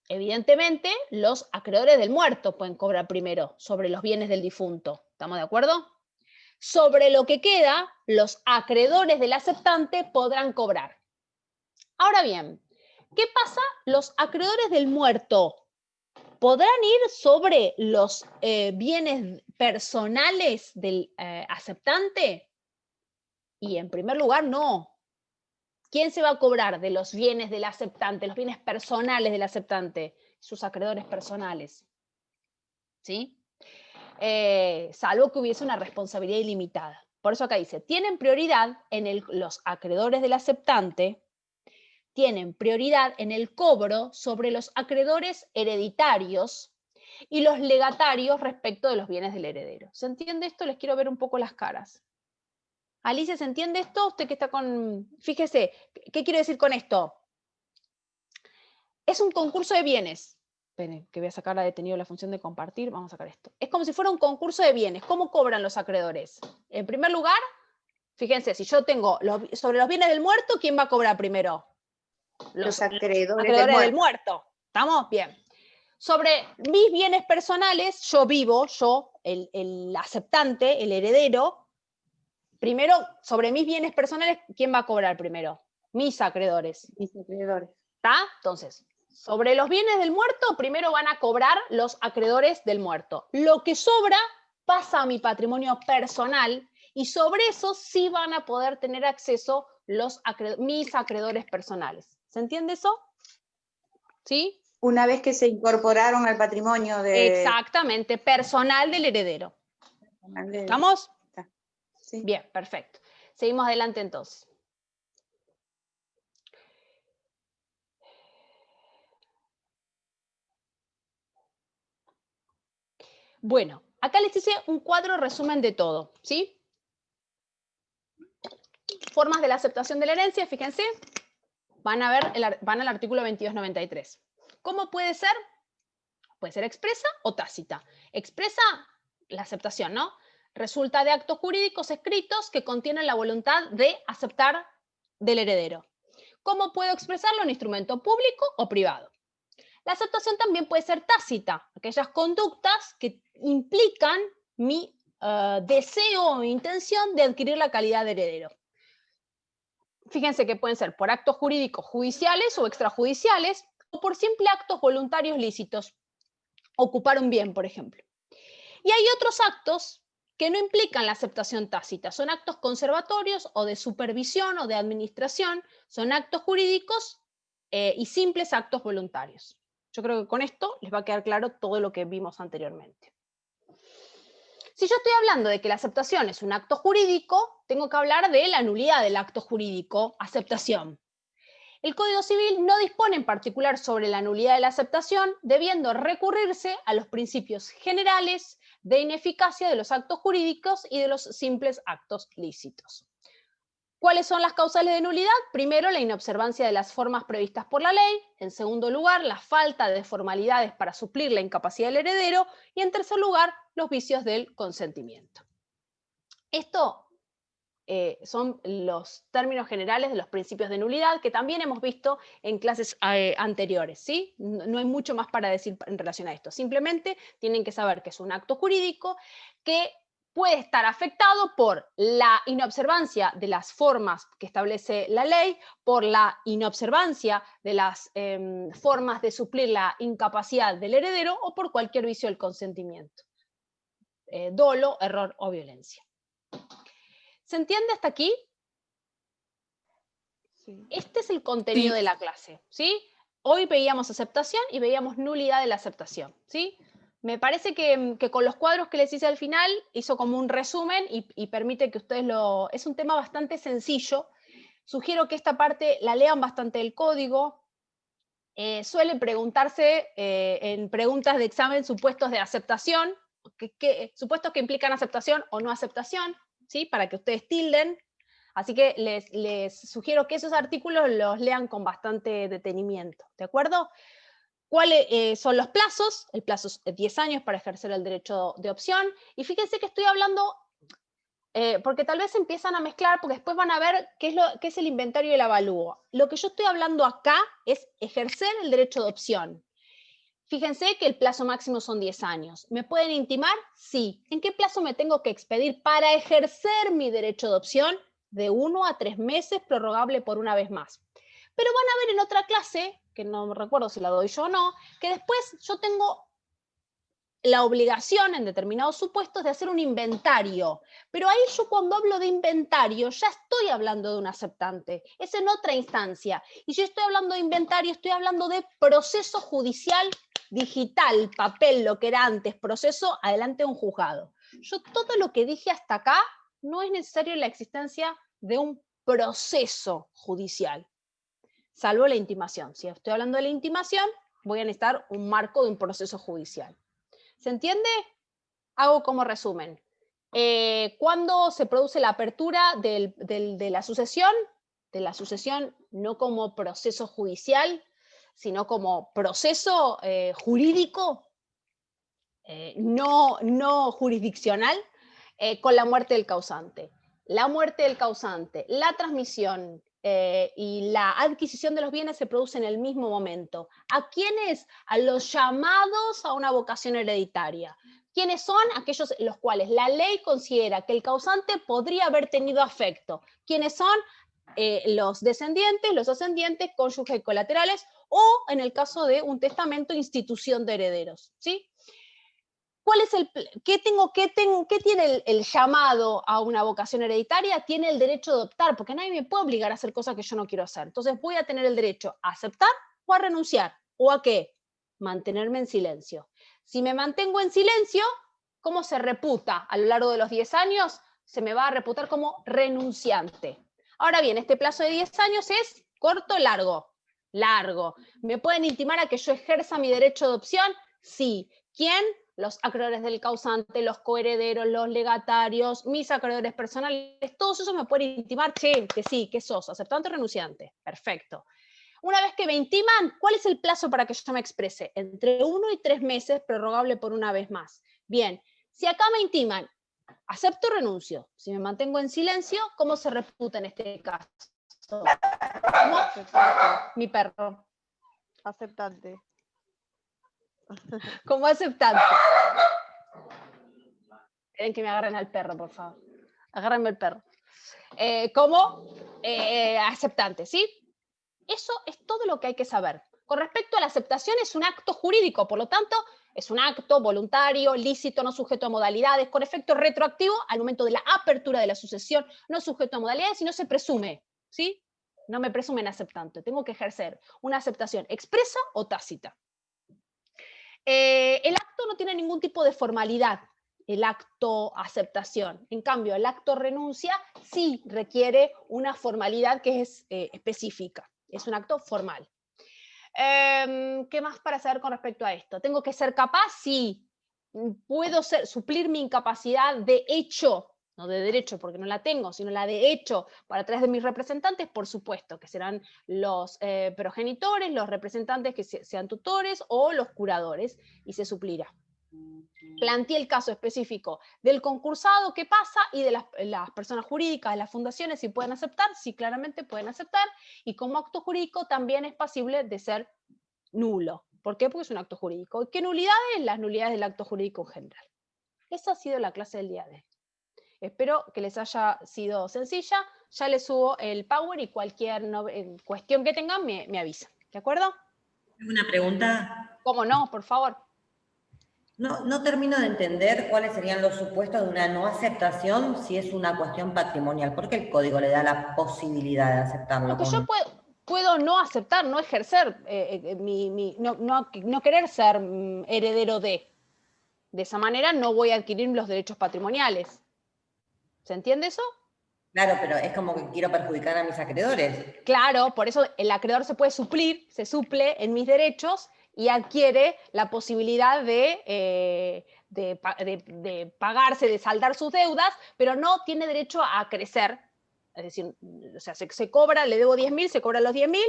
Evidentemente, los acreedores del muerto pueden cobrar primero sobre los bienes del difunto. ¿Estamos de acuerdo? Sobre lo que queda, los acreedores del aceptante podrán cobrar. Ahora bien, ¿qué pasa? Los acreedores del muerto podrán ir sobre los bienes personales del aceptante. Y en primer lugar, no. ¿Quién se va a cobrar de los bienes del aceptante, los bienes personales del aceptante? Sus acreedores personales. ¿Sí? Salvo que hubiese una responsabilidad ilimitada. Por eso acá dice, tienen prioridad los acreedores del aceptante, tienen prioridad en el cobro sobre los acreedores hereditarios y los legatarios respecto de los bienes del heredero. ¿Se entiende esto? Les quiero ver un poco las caras. Alicia, ¿se entiende esto? Usted que está con... Fíjese, ¿qué quiero decir con esto? Es un concurso de bienes. Esperen, que voy a sacar la detenido la función de compartir. Vamos a sacar esto. Es como si fuera un concurso de bienes. ¿Cómo cobran los acreedores? En primer lugar, fíjense, si yo tengo sobre los bienes del muerto, ¿quién va a cobrar primero? Los acreedores del muerto. ¿Estamos? Bien. Sobre mis bienes personales, yo vivo, el aceptante, el heredero, primero, sobre mis bienes personales, ¿quién va a cobrar primero? Mis acreedores. Mis acreedores. ¿Está? Entonces, sobre los bienes del muerto, primero van a cobrar los acreedores del muerto. Lo que sobra pasa a mi patrimonio personal y sobre eso sí van a poder tener acceso mis acreedores personales. ¿Se entiende eso? ¿Sí? Una vez que se incorporaron al patrimonio de... Exactamente, personal del heredero. ¿Estamos? Sí. Bien, perfecto. Seguimos adelante entonces. Bueno, acá les hice un cuadro resumen de todo, ¿sí? Formas de la aceptación de la herencia, fíjense, van al artículo 2293. ¿Cómo puede ser? Puede ser expresa o tácita. Expresa, la aceptación, ¿no? Resulta de actos jurídicos escritos que contienen la voluntad de aceptar del heredero. ¿Cómo puedo expresarlo? En instrumento público o privado. La aceptación también puede ser tácita, aquellas conductas que implican mi deseo o mi intención de adquirir la calidad de heredero. Fíjense que pueden ser por actos jurídicos judiciales o extrajudiciales o por simple actos voluntarios lícitos. Ocupar un bien, por ejemplo. Y hay otros actos que no implican la aceptación tácita. Son actos conservatorios o de supervisión o de administración. Son actos jurídicos y simples actos voluntarios. Yo creo que con esto les va a quedar claro todo lo que vimos anteriormente. Si yo estoy hablando de que la aceptación es un acto jurídico, tengo que hablar de la nulidad del acto jurídico, aceptación. El Código Civil no dispone en particular sobre la nulidad de la aceptación, debiendo recurrirse a los principios generales de ineficacia de los actos jurídicos y de los simples actos lícitos. ¿Cuáles son las causales de nulidad? Primero, la inobservancia de las formas previstas por la ley. En segundo lugar, la falta de formalidades para suplir la incapacidad del heredero. Y en tercer lugar, los vicios del consentimiento. Esto son los términos generales de los principios de nulidad que también hemos visto en clases anteriores, ¿sí? No hay mucho más para decir en relación a esto. Simplemente tienen que saber que es un acto jurídico que puede estar afectado por la inobservancia de las formas que establece la ley, por la inobservancia de las formas de suplir la incapacidad del heredero o por cualquier vicio del consentimiento. Dolo, error o violencia. ¿Se entiende hasta aquí? Sí. Este es el contenido Sí. de la clase, ¿sí? Hoy veíamos aceptación y veíamos nulidad de la aceptación, ¿sí? Me parece que con los cuadros que les hice al final hizo como un resumen y permite que ustedes lo... Es un tema bastante sencillo. Sugiero que esta parte la lean bastante el código. Suele preguntarse en preguntas de examen supuestos de aceptación, supuestos que implican aceptación o no aceptación, ¿sí? Para que ustedes tilden. Así que les sugiero que esos artículos los lean con bastante detenimiento, ¿de acuerdo? ¿Cuáles son los plazos? El plazo es 10 años para ejercer el derecho de opción. Y fíjense que estoy hablando, porque tal vez empiezan a mezclar, porque después van a ver qué es el inventario y el avalúo. Lo que yo estoy hablando acá es ejercer el derecho de opción. Fíjense que el plazo máximo son 10 años. ¿Me pueden intimar? Sí. ¿En qué plazo me tengo que expedir para ejercer mi derecho de opción? De 1 a 3 meses, prorrogable por una vez más. Pero van a ver en otra clase, que no recuerdo si la doy yo o no, que después yo tengo la obligación en determinados supuestos de hacer un inventario. Pero ahí yo cuando hablo de inventario ya estoy hablando de un aceptante. Es en otra instancia. Y si yo estoy hablando de inventario, estoy hablando de proceso judicial digital, papel, lo que era antes, proceso adelante de un juzgado. Yo todo lo que dije hasta acá no es necesario la existencia de un proceso judicial, salvo la intimación. Si estoy hablando de la intimación, voy a necesitar un marco de un proceso judicial. ¿Se entiende? Hago como resumen. ¿Cuándo se produce la apertura de la sucesión? De la sucesión no como proceso judicial, sino como proceso jurídico, no jurisdiccional, con la muerte del causante. La muerte del causante, la transmisión y la adquisición de los bienes se producen en el mismo momento. ¿A quiénes? A los llamados a una vocación hereditaria. ¿Quiénes son? Aquellos los cuales la ley considera que el causante podría haber tenido afecto. ¿Quiénes son? Los descendientes, los ascendientes, cónyuges y colaterales, o en el caso de un testamento, institución de herederos, ¿sí? ¿Cuál es qué tiene el llamado a una vocación hereditaria? Tiene el derecho de optar, porque nadie me puede obligar a hacer cosas que yo no quiero hacer. Entonces voy a tener el derecho a aceptar o a renunciar. ¿O a qué? Mantenerme en silencio. Si me mantengo en silencio, ¿cómo se reputa a lo largo de los 10 años? Se me va a reputar como renunciante. Ahora bien, este plazo de 10 años es corto o largo. Largo. ¿Me pueden intimar a que yo ejerza mi derecho de opción? Sí. ¿Quién? Los acreedores del causante, los coherederos, los legatarios, mis acreedores personales, todos esos me pueden intimar, che, que sí, que sos, aceptante o renunciante. Perfecto. Una vez que me intiman, ¿cuál es el plazo para que yo me exprese? Entre 1 y 3 meses, prorrogable por una vez más. Bien, si acá me intiman, acepto o renuncio. Si me mantengo en silencio, ¿cómo se reputa en este caso? ¿Cómo? Mi perro. Aceptante. Como aceptante. Esperen que me agarren al perro, por favor. Agárrenme el perro. Como aceptante, ¿sí? Eso es todo lo que hay que saber. Con respecto a la aceptación, es un acto jurídico, por lo tanto, es un acto voluntario, lícito, no sujeto a modalidades, con efecto retroactivo al momento de la apertura de la sucesión, no sujeto a modalidades y no se presume, ¿sí? No me presumen aceptante, tengo que ejercer una aceptación expresa o tácita. El acto no tiene ningún tipo de formalidad, el acto aceptación. En cambio, el acto renuncia sí requiere una formalidad que es específica, es un acto formal. ¿Qué más para saber con respecto a esto? ¿Tengo que ser capaz? Sí. ¿Puedo suplir mi incapacidad de hecho? No de derecho, porque no la tengo, sino la de hecho, para través de mis representantes, por supuesto, que serán los progenitores, los representantes que sean tutores o los curadores, y se suplirá. planteé el caso específico del concursado, qué pasa, y de las personas jurídicas, de las fundaciones, si pueden aceptar, si claramente pueden aceptar, y como acto jurídico también es pasible de ser nulo. ¿Por qué? Porque es un acto jurídico. ¿Qué nulidades? Las nulidades del acto jurídico en general. Esa ha sido la clase del día de hoy. Espero que les haya sido sencilla. Ya les subo el Power y cualquier cuestión que tengan me avisan. ¿De acuerdo? Una pregunta. ¿Cómo no? Por favor. No termino de entender cuáles serían los supuestos de una no aceptación si es una cuestión patrimonial. ¿Por qué el código le da la posibilidad de aceptarlo? Porque yo puedo no aceptar, no ejercer, no querer ser heredero de. De esa manera no voy a adquirir los derechos patrimoniales. ¿Se entiende eso? Claro, pero es como que quiero perjudicar a mis acreedores. Claro, por eso el acreedor se puede suplir, se suple en mis derechos y adquiere la posibilidad de pagarse, de saldar sus deudas, pero no tiene derecho a crecer. Es decir, o sea, se cobra, le debo 10.000, se cobran los 10.000,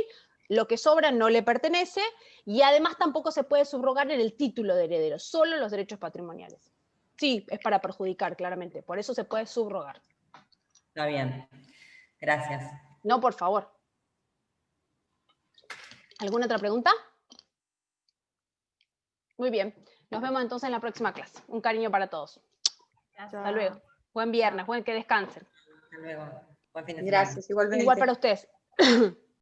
lo que sobra no le pertenece, y además tampoco se puede subrogar en el título de heredero, solo los derechos patrimoniales. Sí, es para perjudicar, claramente, por eso se puede subrogar. Está bien, gracias. No, por favor. ¿Alguna otra pregunta? Muy bien, nos vemos entonces en la próxima clase. Un cariño para todos. Hasta luego. Buen viernes, que descansen. Hasta luego. Buen fin de semana. Gracias, igualmente. Igual para ustedes.